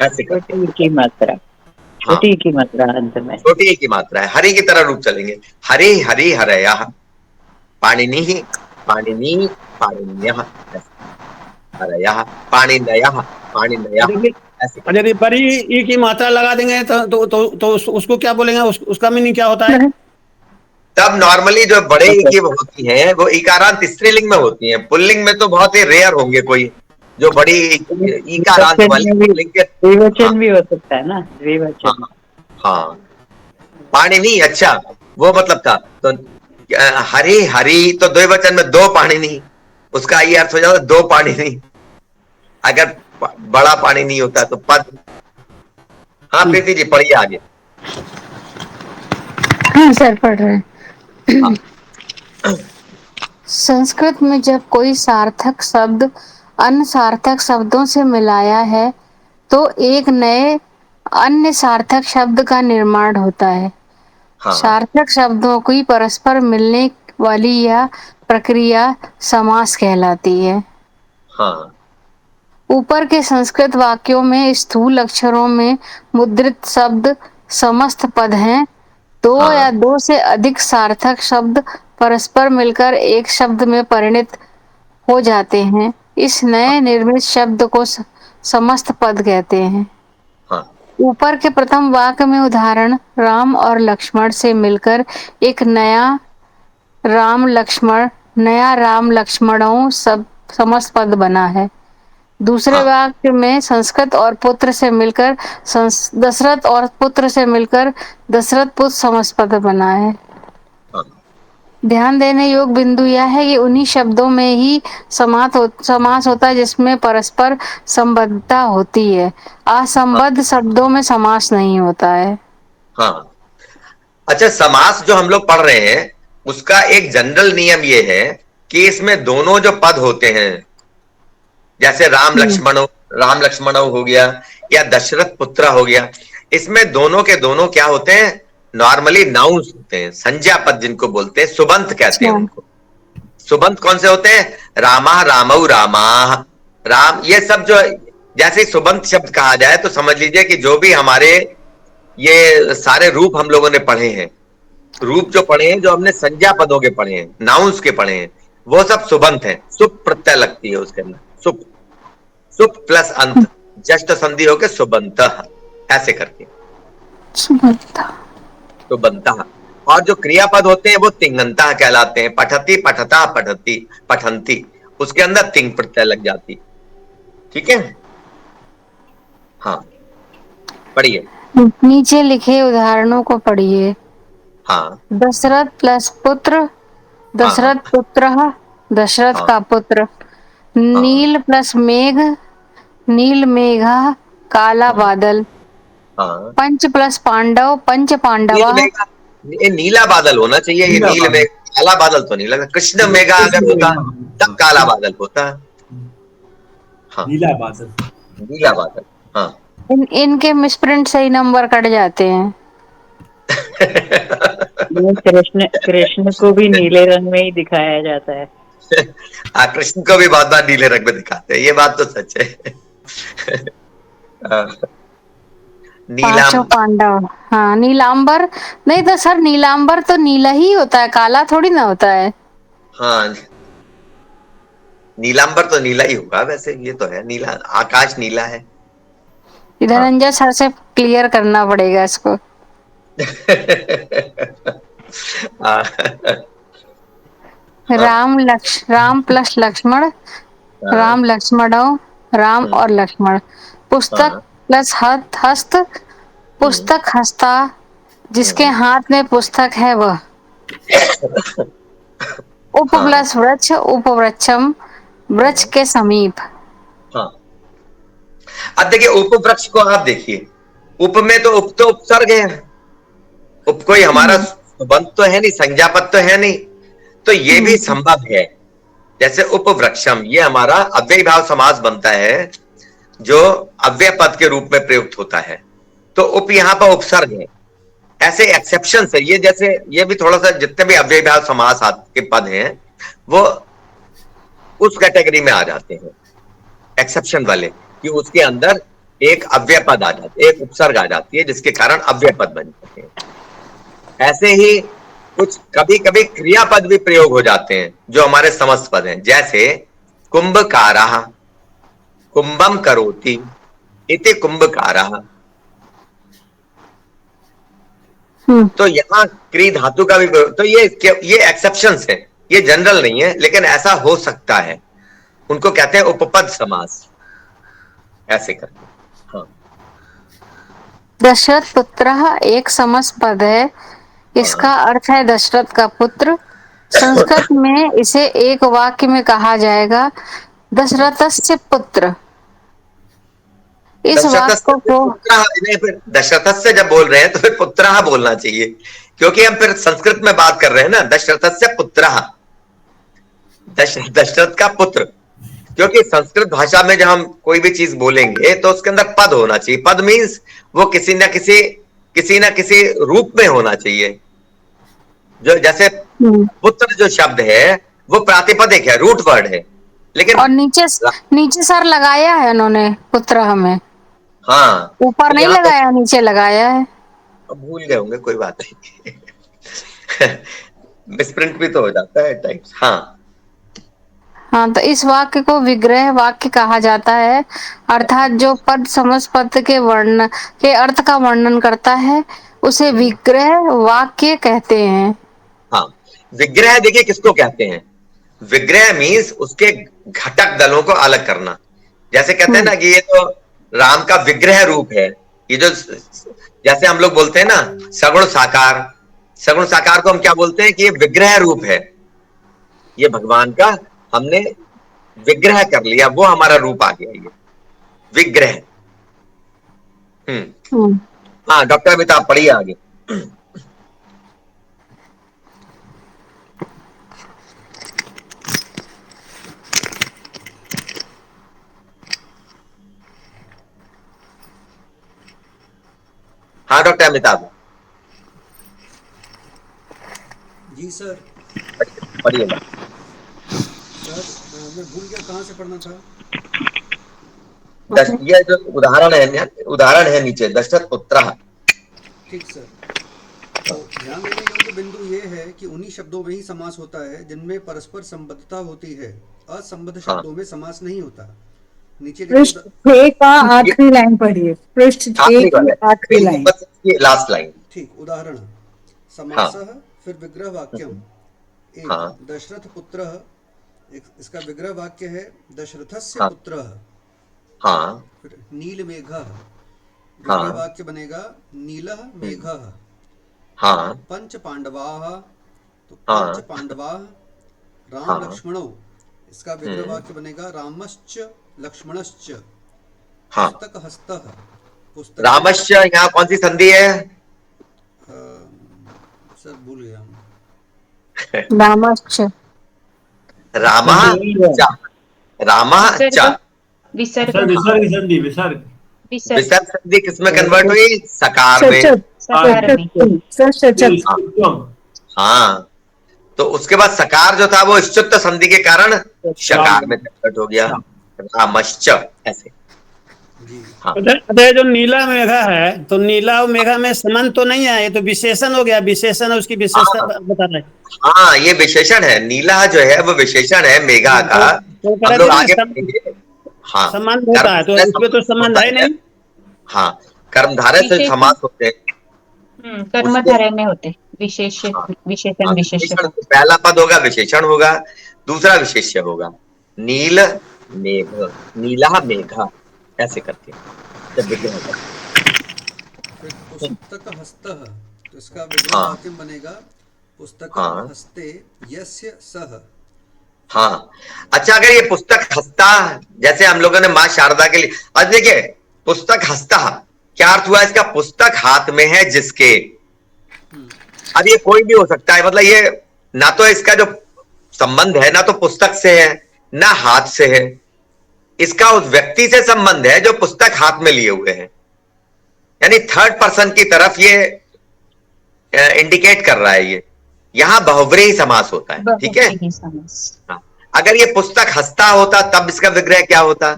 S1: ऐसे
S2: छोटी की मात्रा, छोटी की मात्रा अंत में,
S1: छोटी की मात्रा है, हरि की तरह रूप चलेंगे, हरे हरि हरया, पाणिनि ही, पाणिनि, पाणिन्यः, हरयः, पाणिनयः, पाणिनयः, ऐसे।
S8: यदि बड़ी ई की मात्रा लगा देंगे तो उसको क्या बोलेंगे? उसका मीनिंग क्या होता है?
S1: तब नॉर्मली जो बड़े ई की होती हैं वो इकारांत स्त्रीलिंग में होती हैं, पुल्लिंग में तो बहुत ही रेयर होंगे कोई जो बड़ी इकारांत वाली पुल्लिंग के।
S2: द्विवचन भी हो सकता है ना, द्विवचन।
S1: हाँ, पाणिनि, अच्छा वो मतलब था। तो हरि हरि तो द्विवचन में दो पाणिनि, उसका ये अर्थ हो जाता दो पाणिनि। अगर बड़ा पानी नहीं होता तो पद। हाँ प्रीति जी पढ़िए आगे।
S4: हाँ सर, पढ़ रहे हैं। संस्कृत में जब कोई सार्थक शब्द अन्य सार्थक शब्दों से मिलाया है तो एक नए अन्य सार्थक शब्द का निर्माण होता है।
S1: हाँ,
S4: सार्थक शब्दों की परस्पर मिलने वाली यह प्रक्रिया समास कहलाती है।
S1: हाँ,
S4: ऊपर के संस्कृत वाक्यों में स्थूल अक्षरों में मुद्रित शब्द समस्त पद हैं। दो
S1: हाँ,
S4: या दो से अधिक सार्थक शब्द परस्पर मिलकर एक शब्द में परिणत हो जाते हैं। इस नए निर्मित शब्द को समस्त पद कहते हैं।
S1: हाँ,
S4: ऊपर के प्रथम वाक्य में उदाहरण राम और लक्ष्मण से मिलकर एक नया राम लक्ष्मणों सब समस्त पद बना है। दूसरे
S1: हाँ,
S4: वाक्य में संस्कृत और पुत्र से मिलकर दशरथ और पुत्र से मिलकर दशरथ पुत्र समस्पद बना है।
S1: हाँ,
S4: ध्यान देने योग्य बिंदु यह है कि उन्हीं शब्दों में ही समास होता है जिसमें परस्पर संबद्धता होती है। असंबद्ध शब्दों में समास नहीं होता है।
S1: हाँ। अच्छा, समास जो हम लोग पढ़ रहे हैं उसका एक जनरल नियम ये है कि इसमें दोनों जो पद होते हैं, जैसे राम लक्ष्मण हो गया या दशरथ पुत्र हो गया, इसमें दोनों के दोनों क्या होते हैं, नॉर्मली नाउन्स होते हैं, संज्ञा पद जिनको बोलते हैं, सुबंत कहते हैं
S4: अच्छा।
S1: उनको। सुबंत कौन से होते हैं, रामा रामऊ रामा राम, ये सब जो जैसे सुबंत शब्द कहा जाए तो समझ लीजिए कि जो भी हमारे ये सारे रूप हम लोगों ने पढ़े हैं, रूप जो पढ़े हैं, जो हमने संज्ञा पदों के पढ़े हैं, नाउन्स के पढ़े हैं, वो सब सुबंत हैं। सुप प्रत्यय लगती है उसके अंदर, सुप, सुप प्लस अंत, जस्ट संधि होके सुबंत, ऐसे करके
S4: सुबंत।
S1: सुबंत। और जो क्रियापद होते हैं वो तिंगंता कहलाते हैं, पठती पठता पठती पठंती, उसके अंदर तिंग प्रत्यय लग जाती। ठीक है, हाँ पढ़िए।
S4: नीचे लिखे उदाहरणों को पढ़िए।
S1: हाँ
S4: दशरथ प्लस पुत्र,
S1: हाँ
S4: दशरथ पुत्र, दशरथ
S1: हाँ
S4: का पुत्र।
S1: हाँ
S4: नील प्लस मेघ, नील मेघा, काला
S1: हाँ
S4: बादल।
S1: हाँ।
S4: पंच प्लस पांडव, पंच
S1: नील
S4: पांडवा।
S1: मेघा, ये नीला बादल होना चाहिए, ये
S6: नीला
S1: नील
S6: बादल।
S1: मेघ, काला बादल तो नहीं लगा। कृष्ण मेघा
S6: कृष्ण
S1: अगर होता
S6: मेघा,
S1: तब काला बादल होता। हाँ,
S6: नीला बादल।
S1: नीला बादल। हाँ
S4: इनके मिसप्रिंट सही नंबर कट जाते हैं।
S2: नहीं, कृष्ण कृष्ण को भी नीले रंग में ही दिखाया जाता है।
S1: हाँ, कृष्ण को भी बहुत बार नीले रंग में दिखाते हैं, ये बात तो सच है। हाँ,
S4: पांचों
S1: नीलाम,
S4: पांडव। हाँ, नीलांबर। नहीं तो सर, नीलांबर तो नीला ही होता है, काला थोड़ी ना होता है।
S1: हाँ नीलांबर तो नीला ही होगा वैसे, ये तो है नीला, आकाश नीला है। हाँ।
S4: धनंजय सर से क्लियर करना पड़ेगा इसको।
S1: हाँ,
S4: राम प्लस लक्ष्मण,
S1: हाँ,
S4: राम लक्ष्मणों, राम और लक्ष्मण। पुस्तक
S1: हाँ,
S4: प्लस हस्त, पुस्तक हस्ता, जिसके हाथ में पुस्तक है वह। उप
S1: हाँ,
S4: प्लस वृक्ष, उपवृक्षम, वृक्ष के समीप।
S1: हाँ। अब देखिए उप वृक्ष को आप देखिए, उप में तो उप तो उपसर्ग है, उप कोई हमारा बंध तो है नहीं, संज्ञापद तो है नहीं, तो ये भी संभव है। जैसे उपवृक्षम, ये हमारा अव्ययी भाव समास बनता है जो अव्यय पद के रूप में प्रयुक्त होता है, तो उप यहां पर उपसर्ग है। ऐसे एक्सेप्शन है ये, जैसे ये भी थोड़ा सा, जितने भी अव्ययी भाव समास के पद हैं वो उस कैटेगरी में आ जाते हैं, एक्सेप्शन वाले, कि उसके अंदर एक अव्यय पद आ जाती है, एक उपसर्ग आ जाती है, जिसके कारण अव्यय पद बन जाते हैं। ऐसे ही कुछ कभी कभी क्रियापद भी प्रयोग हो जाते हैं जो हमारे समस्त पद हैं, जैसे कुंभकारः, कुंभम करोति इति कुंभकारः। तो यहाँ क्री धातु का भी, तो ये एक्सेप्शंस है, ये जनरल नहीं है, लेकिन ऐसा हो सकता है, उनको कहते हैं उपपद समास, ऐसे करके। हाँ।
S4: दशरथ पुत्र एक समस्त पद है, इसका अर्थ है दशरथ का पुत्र। संस्कृत में इसे एक वाक्य में कहा जाएगा, दशरथस्य पुत्र। इस वाक्य को
S1: दशरथ से जब बोल रहे हैं तो फिर पुत्रः बोलना चाहिए, क्योंकि हम फिर संस्कृत में बात कर रहे हैं ना, दशरथस्य पुत्रः, दशरथ का पुत्र। क्योंकि संस्कृत भाषा में जब हम कोई भी चीज बोलेंगे तो उसके अंदर पद होना चाहिए। पद मीन्स वो किसी ना किसी रूप में होना चाहिए। जो जैसे पुत्र जो शब्द है वो प्रातिपदिक है, रूट वर्ड है, लेकिन
S4: और नीचे सर लगाया है उन्होंने पुत्र हमें,
S1: हाँ
S4: ऊपर
S1: तो
S4: नहीं लगाया, नीचे लगाया है।
S1: भूल गए होंगे, कोई बात नहीं। मिसप्रिंट भी तो हो जाता है टाइम्स। हाँ
S4: हाँ, तो इस वाक्य को विग्रह वाक्य कहा जाता है, अर्थात जो पद समस्त पद के वर्ण के अर्थ का वर्णन करता है उसे विग्रह वाक्य कहते हैं।
S1: हाँ, विग्रह देखिए किसको कहते हैं, विग्रह मीन्स उसके घटक दलों को अलग करना। जैसे कहते हैं ना कि ये तो राम का विग्रह रूप है, ये जो जैसे हम लोग बोलते हैं ना सगुण साकार, सगुण साकार को हम क्या बोलते हैं कि ये विग्रह रूप है, ये भगवान का हमने विग्रह कर लिया, वो हमारा रूप आ गया, ये विग्रह। हाँ डॉक्टर अमिताभ पढ़िए आगे। हाँ डॉक्टर अमिताभ,
S3: जी सर।
S1: पढ़िएगा।
S3: सर मैं भूल गया कहाँ से पढ़ना था।
S1: ये जो उदाहरण है नीचे, दशरथ पुत्र।
S3: ठीक सर। तो ध्यान देने योग्य बिंदु ये है कि उन्हीं शब्दों में ही समास होता है जिनमें परस्पर संबद्धता होती है। असंबद्ध शब्दों में समास नहीं होता। नीचे
S7: पृष्ठ
S3: लिखिए
S7: 6 का आखिरी लाइन पढ़िए, पृष्ठ 6
S1: आखिरी
S7: की
S1: वाला,
S7: आखिरी लाइन।
S1: Last line.
S3: ठीक। उदाहरण
S1: हाँ
S3: समासः, फिर विग्रह वाक्यम। एक
S1: हाँ
S3: दशरथ पुत्रः, इसका विग्रह वाक्य है दशरथस्य
S1: हाँ
S3: पुत्रः।
S1: हाँ
S3: फिर नील मेघः, विग्रह
S1: हाँ
S3: वाक्य बनेगा नीलः मेघः।
S1: हाँ
S3: पंच पांडवाः, तो पंच
S1: हाँ
S3: पांडवाः राम
S1: हाँ
S3: लक्ष्मणौ, इसका विग्रह वाक्य बनेगा रामश्च लक्ष्मणश्च।
S1: हाँ।
S3: पुस्तक हस्तः, पुस्तक
S1: रामश्च यहाँ कौन सी संधि है?
S3: सर भूल गया हूँ।
S4: रामश्च
S1: रामा च, रामा च।
S5: विसर्ग
S6: सर विसर्ग संधि, विसर्ग।
S5: विसर्ग
S1: विसर्ग संधि किसमें कन्वर्ट हुई? सकार में।
S7: शचत,
S5: सकार में।
S7: शचत।
S1: हाँ, तो उसके बाद सकार जो था वो श्चुत्त संधि के कारण शकार में कन्वर्ट हो गया, रामश्च ऐसे। हाँ
S8: अतः जो नीला मेघा है, तो नीला और मेघा में संबंध तो नहीं है, ये तो विशेषण हो गया। विशेषण है, उसकी विशेषता बता रहे हैं।
S1: हाँ, ये विशेषण है। नीला जो है वो विशेषण है मेघा का।
S8: तो कह
S1: हम
S8: रहे
S1: लोग
S8: थे ना
S1: आगे पढ़ेंगे। हाँ,
S8: संबंध होता है, तो इसमें तो संबंध है ही नहीं।
S1: हाँ, कर्मधारय से
S5: विशेषण।
S1: समास होते हैं।
S5: कर्मधारय में होते विशेष
S1: हाँ,
S5: विशेषण
S1: हाँ,
S5: विशेष्य
S1: विशेषण,
S5: का।
S1: पहला पद होगा विशेषण होगा, दूसरा विशेष्य होगा। नील मेघ, नीला मेघा ऐसे करके जब विग्रह होगा।
S3: फिर पुस्तक हस्तः, तो इसका विग्रह
S1: हाँ
S3: वाक्य बनेगा पुस्तकम
S1: हाँ
S3: हस्ते यस्य सह।
S1: हाँ। अच्छा, अगर ये पुस्तक हस्ता, जैसे हम लोगों ने माँ शारदा के लिए, आज देखिए पुस्तक हस्ता क्या अर्थ हुआ इसका? पुस्तक हाथ में है जिसके। अब ये कोई भी हो सकता है, मतलब ये ना तो इसका जो संबंध है ना तो पुस्तक से है ना हाथ से है, इसका उस व्यक्ति से संबंध है जो पुस्तक हाथ में लिए हुए हैं, यानी थर्ड पर्सन की तरफ ये इंडिकेट कर रहा है। ये यहां बहुव्रीहि समास होता है, ठीक है।
S5: बहुव्रीहि समास।
S1: हाँ। अगर ये पुस्तक हस्ता होता तब इसका विग्रह क्या होता?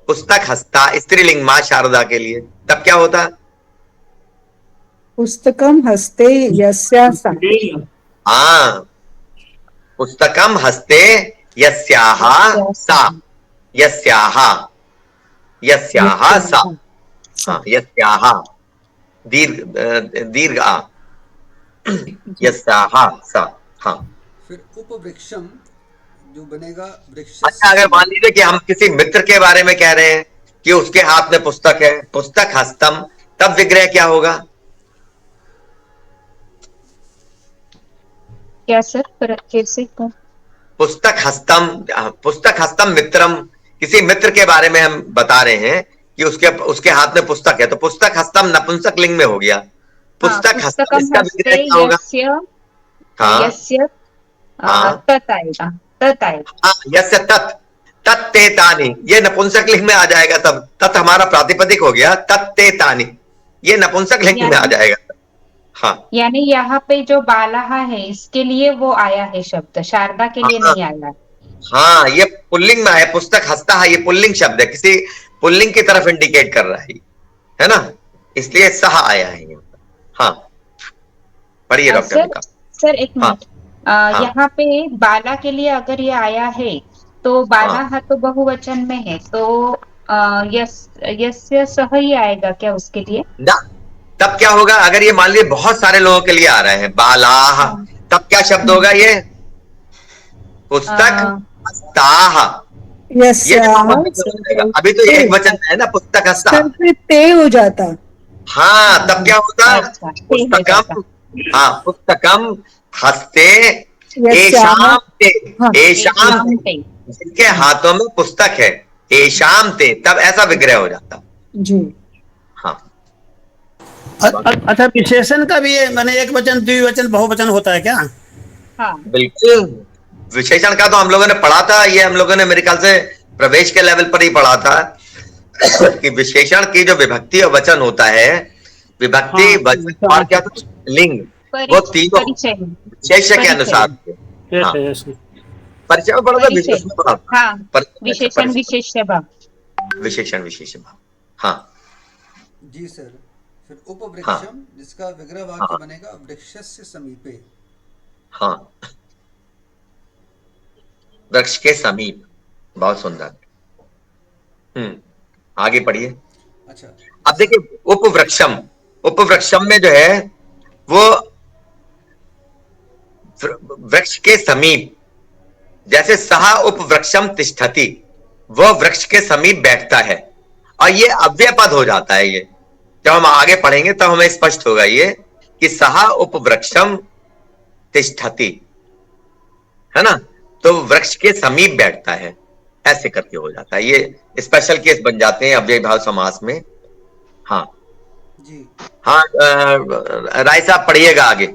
S1: पुस्तक हस्ता स्त्रीलिंग मां शारदा के लिए, तब क्या होता?
S7: पुस्तकम हस्ते यस्या सा।
S1: हाँ, पुस्तकम हस्ते यस्याह सा, यस्याह, यस्याह सा। हाँ, यस्याह दीर्घ आ, यस्याह सा। हाँ।
S3: फिर उपवृक्षम जो बनेगा वृक्ष।
S1: अच्छा, अगर मान लीजिए कि हम किसी मित्र के बारे में कह रहे हैं कि उसके हाथ में पुस्तक है, पुस्तक हस्तम, तब विग्रह क्या होगा?
S5: क्या सर, फिर से
S1: पुस्तक हस्तम मित्रम, किसी मित्र के बारे में हम बता रहे हैं कि उसके हाथ में पुस्तक है, तो पुस्तक हस्तम नपुंसक लिंग में हो गया। पुस्तक हस्तम, इसका विग्रह क्या होगा? हाँ
S5: यस्य
S1: हाँ
S5: तत् आएगा, तत् आएगा।
S1: हाँ, यस्य तत्, तत्ते तानि, ये नपुंसक लिंग में आ जाएगा। तब तत् हमारा प्रातिपदिक हो गया, तत्ते तानि ये नपुंसक लिंग में आ जाएगा। हाँ,
S5: यानी यहाँ पे जो बालाहा है इसके लिए वो आया है शब्द, शारदा के लिए नहीं आया।
S1: हाँ, ये पुल्लिंग में है। पुस्तक हस्ता है, ये पुल्लिंग शब्द है, किसी पुल्लिंग की तरफ इंडिकेट कर रहा है ना, इसलिए सह आया है। हाँ, पढ़िए डॉक्टर।
S5: सर एक मिनट,
S1: हाँ।
S5: यहाँ पे बाला के लिए अगर ये आया है तो बाला तो बहुवचन में है, तो यस्य सह ही आएगा क्या उसके लिए?
S1: ना, तब क्या होगा? अगर ये मान लीजिए बहुत सारे लोगों के लिए आ रहे हैं बालाह, तब क्या शब्द होगा? ये पुस्तक हस्ताह, ये अभी तो एक वचन है ना, पुस्तक हस्ता,
S7: ते हो जाता।
S1: हाँ, तब क्या होता?
S5: अच्छा,
S1: पुस्तकम, हाँ, पुस्तकम हस्ते एशाम ते, एशाम ते, जिनके हाथों में पुस्तक है, एशाम ते, तब ऐसा विग्रह हो जाता
S7: जी।
S1: हाँ।
S8: अच्छा, विशेषण का भी माने एक वचन द्विवचन बहुवचन होता है क्या?
S5: हाँ
S1: बिल्कुल, विशेषण का तो हम लोगों ने पढ़ा था, ये हम लोगों ने मेरे ख्याल से प्रवेश के लेवल पर ही पढ़ा था कि विशेषण की जो विभक्ति और वचन होता है विभक्ति,
S8: हाँ,
S1: वचन और क्या था, लिंग, वो तीनों
S5: परिचय
S1: विशेष्य के
S5: परिचय
S1: अनुसार थे। हाँ,
S8: यस यस।
S1: परिचय में पढ़ा था,
S5: परिचय।
S1: विशेष में पढ़ा था।
S5: हाँ, विशेषण
S1: परिचय,
S5: विशेष्य भाव।
S1: विशेषण विशेष भाव। हाँ
S3: जी सर। फिर
S1: हाँ
S3: उपवृक्षम, जिसका विग्रह वाक्य
S1: हाँ
S3: बनेगा वृक्षस्य समीपे।
S1: हाँ, वृक्ष के समीप, बहुत सुंदर। आगे पढ़िए।
S3: अच्छा
S1: अब देखिए उपवृक्षम, उपवृक्षम में जो है वो वृक्ष के समीप, जैसे सहा उपवृक्षम तिष्ठति, वह वृक्ष के समीप बैठता है, और ये अव्यय पद हो जाता है। ये जब हम आगे पढ़ेंगे तब हमें स्पष्ट होगा ये कि सहा उपवृक्षम तिष्ठति, है ना, तो वृक्ष के समीप बैठता है, ऐसे करके हो जाता है। ये स्पेशल केस बन जाते हैं अव्यय भाव समास में। हाँ
S3: जी।
S1: हाँ, राय साहब पढ़िएगा आगे।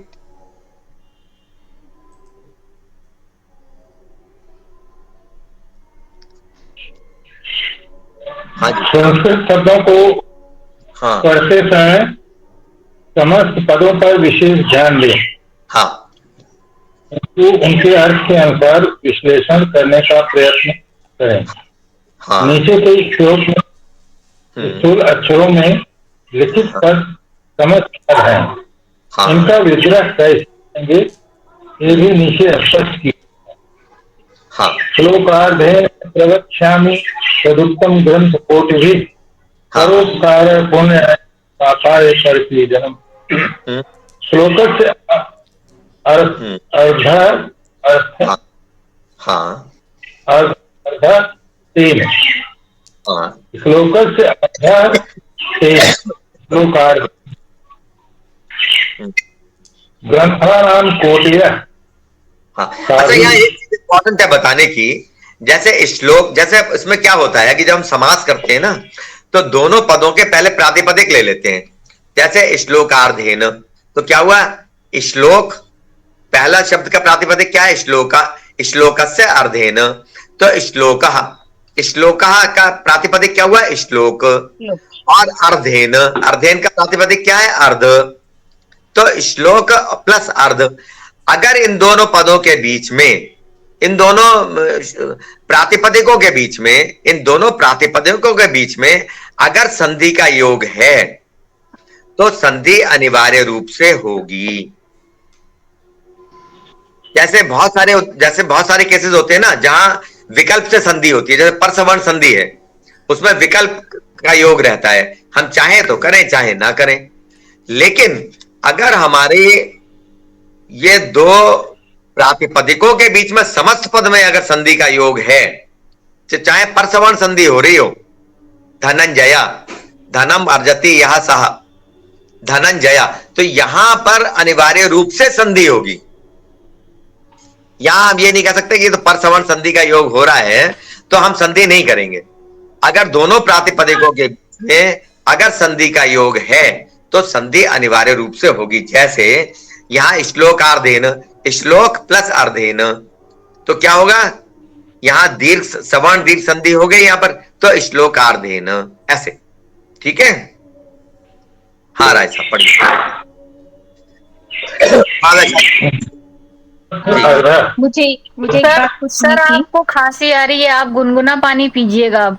S1: हाँ जी।
S9: संस्कृत शब्दों को
S1: हाँ
S9: पढ़ते समय समस्त पदों पर विशेष ध्यान दें,
S1: हाँ
S9: तो उनके अर्थ के अनुसार विश्लेषण करने का प्रयत्न करें।
S1: हाँ
S9: नीचे के श्लोक में स्थूल अक्षरों में लिखित पद समस्त पद हैं,
S1: हाँ
S9: इनका विग्रह कैसे करेंगे ये भी नीचे स्पष्ट किया।
S1: हाँ
S9: श्लोकार्धे प्रवक्ष्यामि तदुक्तम ग्रंथ कोटिभिः परोपकार पुण्य पापाय परिपीडनम्। श्लोकस्य अर्ध
S1: हाँ
S9: अर्ध तेन, श्लोकस्य अर्ध तेन श्लोकार्ध ग्रंथानां कोटियः।
S1: हाँ। अच्छा, यहाँ एक चीज इंपॉर्टेंट है बताने की, जैसे श्लोक, जैसे इसमें क्या होता है कि जब हम समास करते हैं ना, तो दोनों पदों के पहले प्रातिपदिक ले लेते हैं। जैसे श्लोकार्धेन, तो क्या हुआ, श्लोक पहला शब्द का प्रातिपदिक क्या है, श्लोका, श्लोकस्य अर्धेन, तो श्लोकः, श्लोकः का प्रातिपदिक क्या हुआ, श्लोक, और अर्धेन, अर्धेन का प्रातिपदिक क्या है, अर्ध, तो श्लोक प्लस अर्ध। अगर इन दोनों पदों के बीच में, इन दोनों प्रातिपदिकों के बीच में, इन दोनों प्रातिपदिकों के बीच में अगर संधि का योग है तो संधि अनिवार्य रूप से होगी। जैसे बहुत सारे केसेस होते हैं ना जहां विकल्प से संधि होती है, जैसे परसवर्ण संधि है, उसमें विकल्प का योग रहता है, हम चाहे तो करें चाहे ना करें। लेकिन अगर हमारे ये दो प्रातिपदिकों के बीच में समस्त पद में अगर संधि का योग है, चाहे परसवर्ण संधि हो रही हो, धनंजया, धनम अर्जति यह सह धनंजया, तो यहां पर अनिवार्य रूप से संधि होगी। यहां हम ये नहीं कह सकते कि तो परसवर्ण संधि का योग हो रहा है तो हम संधि नहीं करेंगे। अगर दोनों प्रातिपदिकों के बीच में अगर संधि का योग है तो संधि अनिवार्य रूप से होगी। जैसे यहां श्लोकार्धेन, श्लोक प्लस अर्धेन, तो क्या होगा, यहां दीर्घ सवर्ण दीर्घ संधि हो गई यहां पर, तो श्लोकार्धेन, ऐसे। ठीक है। हाँ राय साहब पढ़िए।
S5: मुझे एक बात पूछनी
S4: सर
S5: थी।
S4: आपको खांसी आ रही है, आप गुनगुना पानी पीजिएगा अब।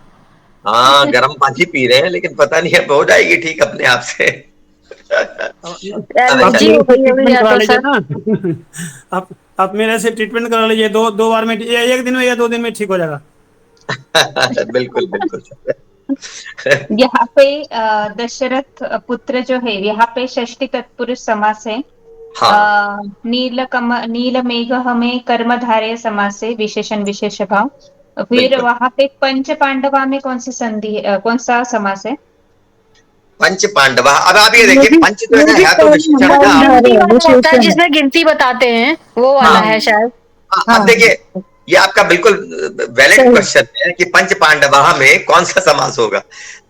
S1: हाँ गर्म पानी पी रहे हैं, लेकिन पता नहीं अब हो जाएगी ठीक अपने आप से।
S4: एलर्जी हो गई होगी या तो सर।
S8: ना आप मेरे से ट्रीटमेंट करा लीजिए, दो बार में, एक दिन में या 2 दिन में ठीक हो जाएगा।
S1: बिल्कुल बिल्कुल।
S5: यहाँ पे दशरथ पुत्र जो है, यहाँ पे षष्ठी तत्पुरुष समास है।
S1: हाँ।
S5: नील मेघ में कर्मधारय समास है, विशेषण विशेष भाव। फिर वहां पे पंच पांडवा में कौन सी संधि, कौन सा समास है?
S1: पंच पांडवा। अब आप ये देखिए, पंच तो है तो विशेषण
S4: होता है जिसमें गिनती बताते हैं, वो वाला है शायद।
S1: अब देखिए, ये आपका बिल्कुल वैलिड क्वेश्चन है कि पंच पांडवा में कौन सा समास होगा।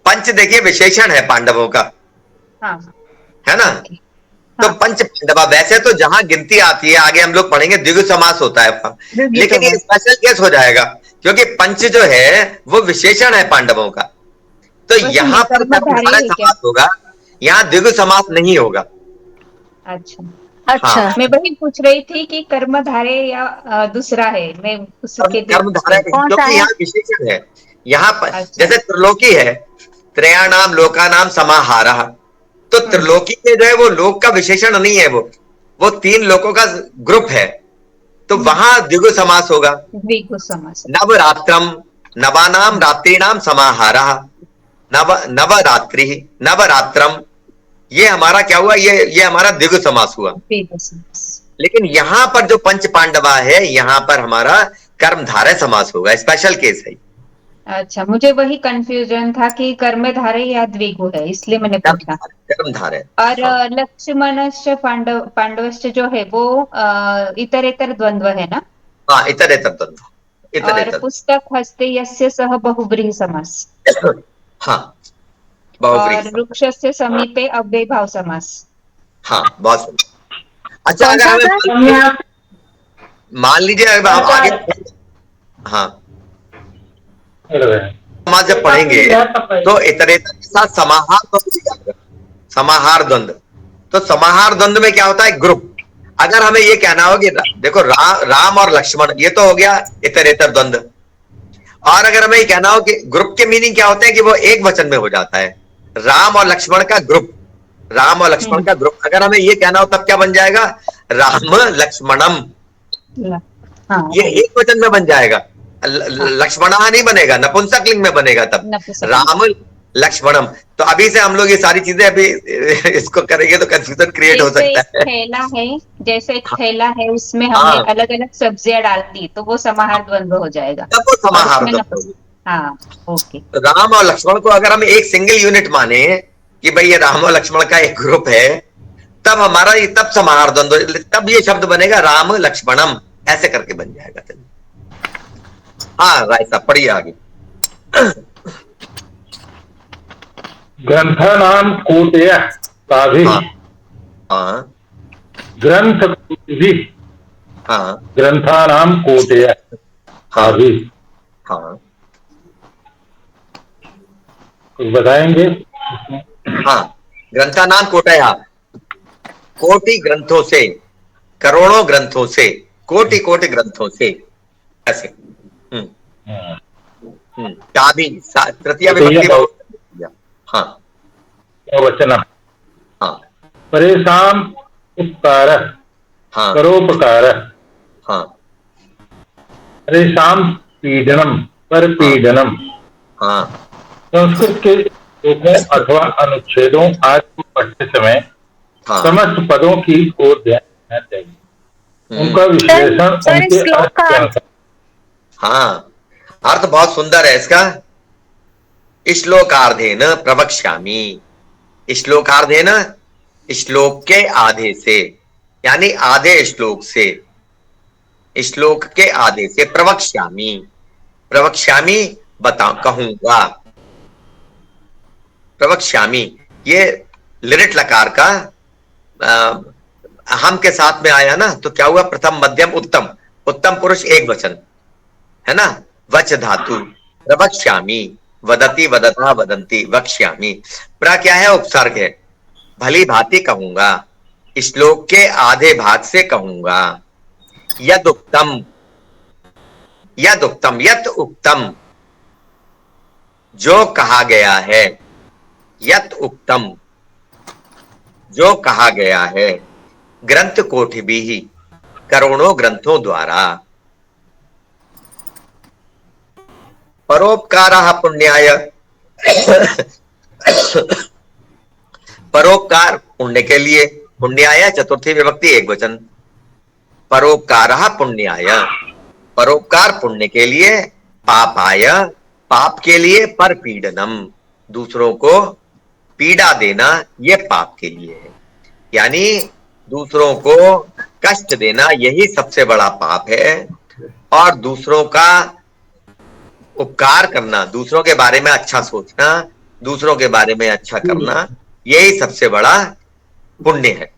S1: पंच देखिए विशेषण है पांडवों का, है ना, तो पंच पांडवा। वैसे तो जहां गिनती आती है आगे हम लोग पढ़ेंगे द्विगु समास होता है वहां, लेकिन ये स्पेशल केस हो जाएगा क्योंकि पंच जो है वो विशेषण है पांडवों का। तो यहाँ पर समास होगा, यहाँ द्विगु समास नहीं होगा।
S5: अच्छा
S4: अच्छा।
S1: हाँ,
S5: मैं वही पूछ रही थी कि कर्मधारय या दूसरा है, मैं उसके लिए पूछ
S1: कर्मधारय
S5: रही थी।
S4: कौन सा
S1: क्योंकि
S4: है?
S1: यहाँ विशेषण है। यहाँ पर
S5: अच्छा।
S1: जैसे त्रिलोकी है, त्रयाणाम लोकानाम समाहारः, तो त्रिलोकी में जो है वो लोक का विशेषण नहीं है, वो 3 लोकों का ग्रुप है, तो वहां द्विगु समास होगा।
S5: द्विगु समास।
S1: नवरात्रम, नवानाम रात्रिणाम समाहारः, नवरात्रि, नवरात्रम, ये हमारा क्या हुआ, ये हमारा द्विगु समास हुआ।
S5: द्विगु समास।
S1: लेकिन यहाँ पर जो पंच पांडवा है, यहाँ पर हमारा कर्मधारय समास होगा, स्पेशल केस है।
S5: अच्छा, मुझे वही कंफ्यूजन था कि कर्मधारय या द्विगु है, इसलिए मैंने पूछा।
S1: कर्मधारय।
S5: और
S1: हाँ,
S5: लक्ष्मणश्च पांडवश्च जो है वो इतरेतर द्वंद्व है ना।
S1: हाँ, इतरेतर द्वंद्व,
S5: और
S1: इतरेतर।
S5: पुस्तक हस्ते यस्य सह बहुव्रीहि समास।
S1: हाँ,
S5: और
S1: बहुव्रीहि।
S5: वृक्षस्य समीपे अव्ययभाव समास।
S1: हाँ, बहुत सुंदर। अच्छा,
S4: कौन
S1: अगर
S4: सा
S1: हमें
S4: था?
S1: मान लीजिए अब हम आगे, हाँ, समाज जब पढ़ेंगे तो इतरेतर के साथ समाहार द्वंद्व भी आएगा। समाहार द्वंद्व, तो समाहार द्वंद्व में क्या होता है, ग्रुप। अगर हमें ये कहना हो कि देखो राम और लक्ष्मण, ये तो हो गया इतरेतर द्वंद्व। और अगर हमें ये कहना हो कि ग्रुप के मीनिंग क्या होते हैं, कि वो एक वचन में हो जाता है, राम और लक्ष्मण का ग्रुप, राम और लक्ष्मण का ग्रुप। अगर हमें ये कहना हो तब क्या बन जाएगा, राम लक्ष्मणम,
S5: हाँ,
S1: ये एक वचन में बन जाएगा। लक्ष्मणा नहीं बनेगा, नपुंसक लिंग में बनेगा तब, राम लक्ष्मणम। तो अभी से हम लोग ये सारी चीजें अभी इसको करेंगे तो कंफ्यूजन क्रिएट हो
S5: जैसे
S1: सकता है।
S5: थैला है, जैसे एक थैला है, उसमें हमने अलग अलग सब्जियां डाल दी, तो वो समाहार द्वंद्व हो जाएगा।
S1: तब वो
S5: और
S1: समाहार
S5: उसमें
S1: द्वंद्व।
S5: हाँ, ओके।
S1: राम और लक्ष्मण को अगर हम एक सिंगल यूनिट माने कि भाई ये राम और लक्ष्मण का एक ग्रुप है, तब हमारा ये तब समाहार द्वंद्व, तब ये शब्द बनेगा राम लक्ष्मणम, ऐसे करके बन जाएगा। हाँ, राय साहब पढ़िए आगे।
S9: ग्रंथानाम कोटयः काभिः।
S1: हाँ,
S9: ग्रंथ कोटिभिः।
S1: हाँ,
S9: ग्रंथानाम कोटयः काभिः।
S1: हाँ,
S9: कुछ बताएंगे?
S1: हाँ, ग्रंथानाम कोटयः, कोटि ग्रंथों से, करोड़ों ग्रंथों से, कोटि कोटि ग्रंथों से, ऐसे। काभि, तृतीया विभक्ति बहुवचन। हाँ,
S9: वचनम।
S1: हाँ,
S9: परेशान उपकारः।
S1: हाँ,
S9: परोपकारः।
S1: हाँ,
S9: परेशान पीडनम, पर पीडनम।
S1: हाँ,
S9: संस्कृत के श्लोकों अथवा अनुच्छेदों आज को पढ़ते समय
S1: हाँ,
S9: समस्त पदों की ओर ध्यान देना चाहिए। उनका विश्लेषण
S4: सर,
S9: उनके
S4: श्लोक
S9: अर्थ
S4: का
S9: के अनुसार।
S1: हाँ, अर्थ बहुत सुंदर है इसका। श्लोकार्धेन प्रवक्ष्यामि, श्लोकार्धेन, श्लोक के आधे से, यानी आधे श्लोक से, श्लोक के आधे से, प्रवक्ष्यामि, प्रवक्ष्यामि बता, कहूंगा। प्रवक्ष्यामि, ये लिरिट लकार का हम के साथ में आया ना, तो क्या हुआ, प्रथम मध्यम उत्तम, उत्तम पुरुष एक वचन है ना, वच धातु, प्रवक्ष्यामि, वदति वदता वदंती, वक्ष्यामि। प्र क्या है, उपसर्ग है, भली भांति कहूंगा, श्लोक के आधे भाग से कहूंगा। यद उक्तम, यद उक्तम, यत उक्तम, जो कहा गया है, यत उक्तम, जो कहा गया है, ग्रंथ कोटिभिः, करोड़ों ग्रंथों द्वारा, परोपकारः पुण्याय, परोपकार पुण्य के लिए, पुण्याय चतुर्थी विभक्ति एक वचन, परोपकारः पुण्याय, परोपकार पुण्य के लिए, पापाय, पाप के लिए, पर पीड़नम, दूसरों को पीड़ा देना, ये पाप के लिए है, यानी दूसरों को कष्ट देना, यही सबसे बड़ा पाप है। और दूसरों का उपकार करना, दूसरों के बारे में अच्छा सोचना, दूसरों के बारे में अच्छा करना, यही सबसे बड़ा पुण्य है।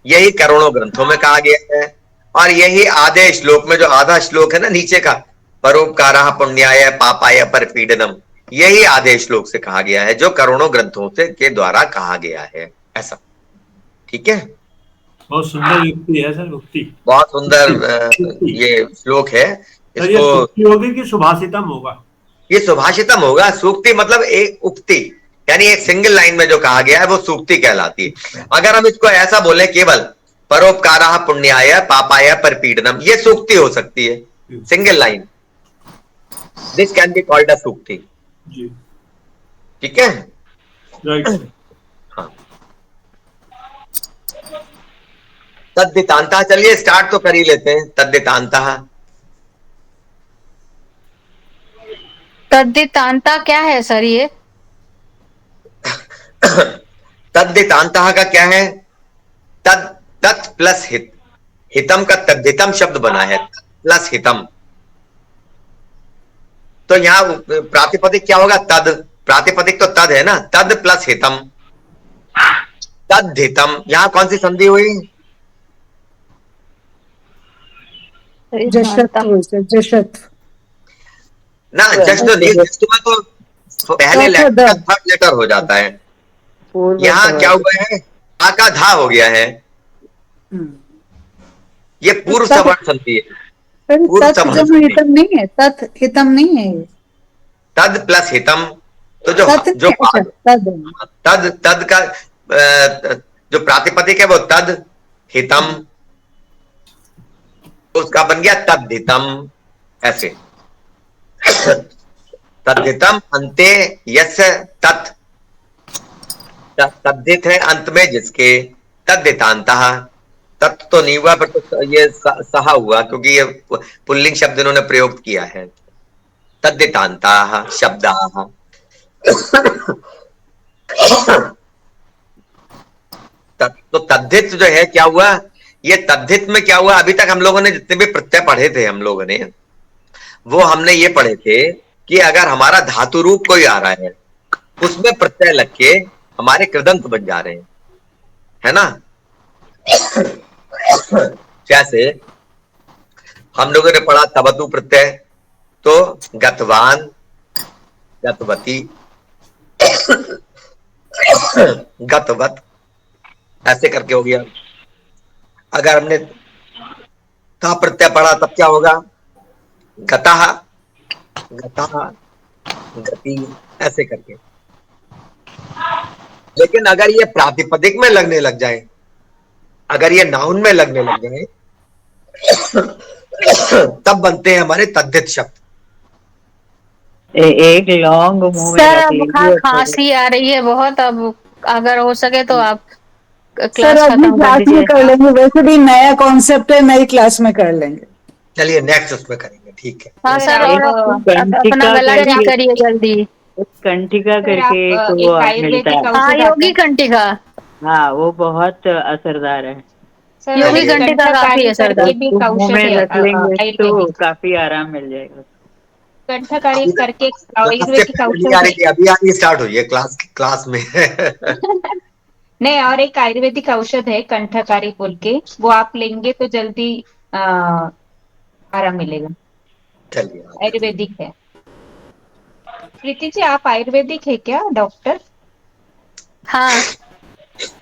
S1: यही करोड़ों ग्रंथों में कहा गया है। और यही आधे श्लोक में, जो आधा श्लोक है ना नीचे का, परोपकारः पुण्याय पापाय पर पीड़नम, यही आधे श्लोक से कहा गया है, जो करोड़ों ग्रंथों से के द्वारा कहा गया है, ऐसा। ठीक है,
S6: बहुत सुंदर युक्ति है सर, युक्ति।
S1: बहुत सुंदर
S6: युक्ति।
S1: ये श्लोक है।
S6: सर ये
S1: इसको
S6: सूक्ति होगी कि सुभाषितम होगा?
S1: ये सुभाषितम होगा। सूक्ति मतलब एक उक्ति, यानी एक सिंगल लाइन में जो कहा गया है वो सूक्ति कहलाती है। अगर हम इसको ऐसा बोले केवल परोपकाराः पुण्याय पापाय परपीडनम, ये सूक्ति हो सकती है, single line. This can be called a सूक्ति।
S6: जी,
S1: ठीक है,
S6: राइट सर।
S1: हाँ। तद्धितांतः, चलिए स्टार्ट तो कर ही लेते हैं। तद्धितांतः,
S4: तद्धितांता क्या है सर ये?
S1: तद्धितांतः का क्या है? तद, तत् प्लस हित, हितम का तद्धितम शब्द बना है, प्लस हितम। तो यहां प्रातिपदिक क्या होगा? तद। प्रातिपदिक तो तद है ना, तद प्लस हितम, तद्धितम। यहां कौन सी संधि हुई?
S7: जशत्व से, जशत्व।
S1: ना, जस्ट तो नहीं, जस्ट में तो पहले लेटर का थर्ड लेटर हो जाता है। यहाँ क्या हुआ है? आ का धा हो गया है, ये पूर्व सवर्ण संधि है। पूर्व सवर्ण संधि,
S7: हितम नहीं है, तत् हितम नहीं है।
S1: तद प्लस हितम, तो जो जो तद तद का जो प्रातिपदिक है वो तद, हितम, उसका बन गया तद्धितम, ऐसे। तद्धितम अन्ते यस्य तत्, तद्धित है अंत में जिसके। तद्धितांतः, तत् तो नहीं हुआ, पर तो ये सहा हुआ, क्योंकि ये पुल्लिंग शब्द इन्होंने प्रयोग किया है। तद्धितांताः शब्दाः। तो तद्धित जो है क्या हुआ? ये तद्धित में क्या हुआ? अभी तक हम लोगों ने जितने भी प्रत्यय पढ़े थे, हम लोगों ने वो हमने ये पढ़े थे कि अगर हमारा धातु रूप कोई आ रहा है, उसमें प्रत्यय लग के हमारे कृदंत बन जा रहे हैं, है ना। जैसे हम लोगों ने पढ़ा तवतु प्रत्यय, तो गतवान, गतवती, गतवत, ऐसे करके हो गया। अगर हमने ता प्रत्यय पढ़ा तब क्या होगा? गतः, गतः, गति, ऐसे करके। लेकिन अगर ये प्रातिपदिक में लगने लग जाए, अगर ये नाउन में लगने लग जाए, तब बनते हैं हमारे तद्धित शब्द।
S2: एक लॉन्ग मुंह में
S4: सर
S2: रख
S4: अब
S2: लीजिए।
S4: खांसी आ रही है बहुत, अब अगर हो सके तो आप
S7: सर
S4: क्लास
S7: अगली
S4: खत्म कर
S7: क्लास में
S4: दीजिए।
S7: कर लेंगे, वैसे भी नया कॉन्सेप्ट है, नई क्लास में कर लेंगे।
S1: चलिए नेक्स्ट उसमें करेंगे, ठीक है।
S4: हाँ
S5: सर,
S4: सर,
S5: आप
S4: और अपना गला
S2: कंठिका
S4: ठीक करिए जल्दी।
S2: कंठिका
S5: सर,
S2: करके
S5: आप
S2: एक
S5: एक
S2: वो
S5: आयुर्वेदिक
S2: मिलता है।
S4: हाँ,
S5: औषध आता
S4: योगी
S5: है
S4: कंठिका।
S2: हाँ, वो बहुत असरदार है।
S5: सर,
S4: योगी
S5: एक
S1: चलिए,
S4: कंठिका काफी
S5: कंठकारी
S4: असरदार।
S5: करके भी एक
S2: उसको मुंह
S5: औषध
S2: में
S5: है
S2: रख लेंगे तो
S5: आयुर्वेदिक।
S2: काफी आराम मिल जाएगा।
S5: कंठकारी
S1: अभी
S5: करके एक
S1: क्लास से
S5: आयुर्वेदिक
S1: पहले नहीं आ
S5: औषध
S1: रही
S5: है।
S1: थी, अभी आनी स्टार्ट हुई है क्लास में।
S5: नहीं, और एक आयुर्वेदिक औषध है कंठकारी बोल के, वो आप लेंगे तो जल्दी आराम मिलेगा।
S1: चलिए,
S5: आयुर्वेदिक है। प्रीति जी, आप आयुर्वेदिक है क्या डॉक्टर?
S4: हाँ।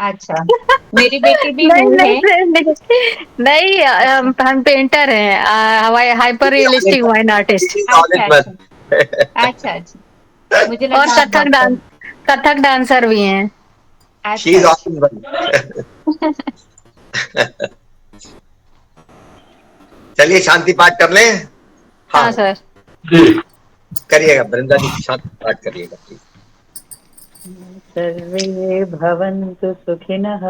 S5: अच्छा, मेरी बेटी भी
S4: नहीं
S5: वो
S4: नहीं
S5: है।
S4: नहीं, नहीं, हम पेंटर हैं, हवाई हाइपर रियलिस्टिक वाइन आर्टिस्ट।
S5: अच्छा अच्छा अच्छा अच्छा, मुझे
S4: और
S5: लगा आप डॉक्टर।
S4: कथक डांसर भी हैं।
S1: शी
S5: अच्छा
S1: इज
S5: अच्छा।
S1: ऑल। चलिए शांति पाठ कर लें। हाँ,
S4: हाँ सर।
S9: जी।
S1: करिएगा वृंदा जी, शांति पाठ करिएगा प्लीज।
S2: सर्वे भवन्तु सुखिनः,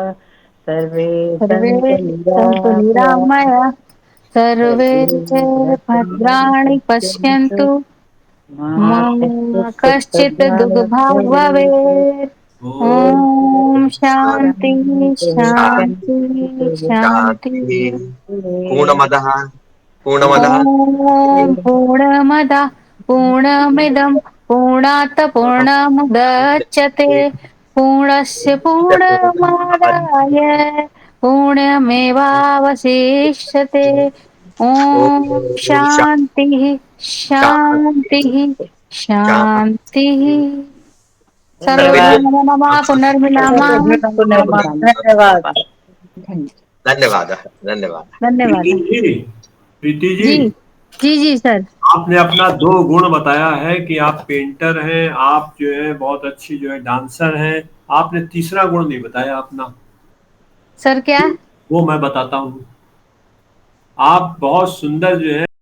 S2: सर्वे
S4: सर्वे
S2: सन्तु
S4: सन्तु
S2: निरामयाः,
S4: निरामया, सर्वे
S2: सर्वे भद्राणि
S4: भद्राणि
S2: पश्यन्तु,
S4: पश्यन्तु,
S2: मा
S4: मा
S2: कश्चित्
S4: कश्चित्
S2: दुःखभाग्
S4: दुःखभाग्
S2: भवेत्।
S4: भवेत्। ॐ शान्ति शान्ति
S2: शान्ति
S1: शांति।
S4: शान्ति।
S1: पूर्णमदः पूर्णमदः
S4: ॐ पूर्णमदः पूर्णमिदं पूर्णात् पूर्णमुदच्यते, पूर्णस्य पूर्णमादाय पूर्णमेवावशिष्यते। ॐ
S1: ओम
S4: शान्तिः
S1: शांति
S4: शान्तिः शांति
S1: सर्वे
S4: सर्वे नमः पुनर्मिलामः
S2: धन्यवाद।
S1: धन्यवाद धन्यवाद।
S4: धन्यवाद
S6: प्रीति
S4: जी
S6: जी,
S4: जी जी सर।
S6: आपने अपना 2 गुण बताया है कि आप पेंटर हैं, आप जो है बहुत अच्छी जो है डांसर हैं। आपने तीसरा गुण नहीं बताया अपना।
S4: सर क्या?
S6: वो मैं बताता हूँ। आप बहुत सुंदर जो है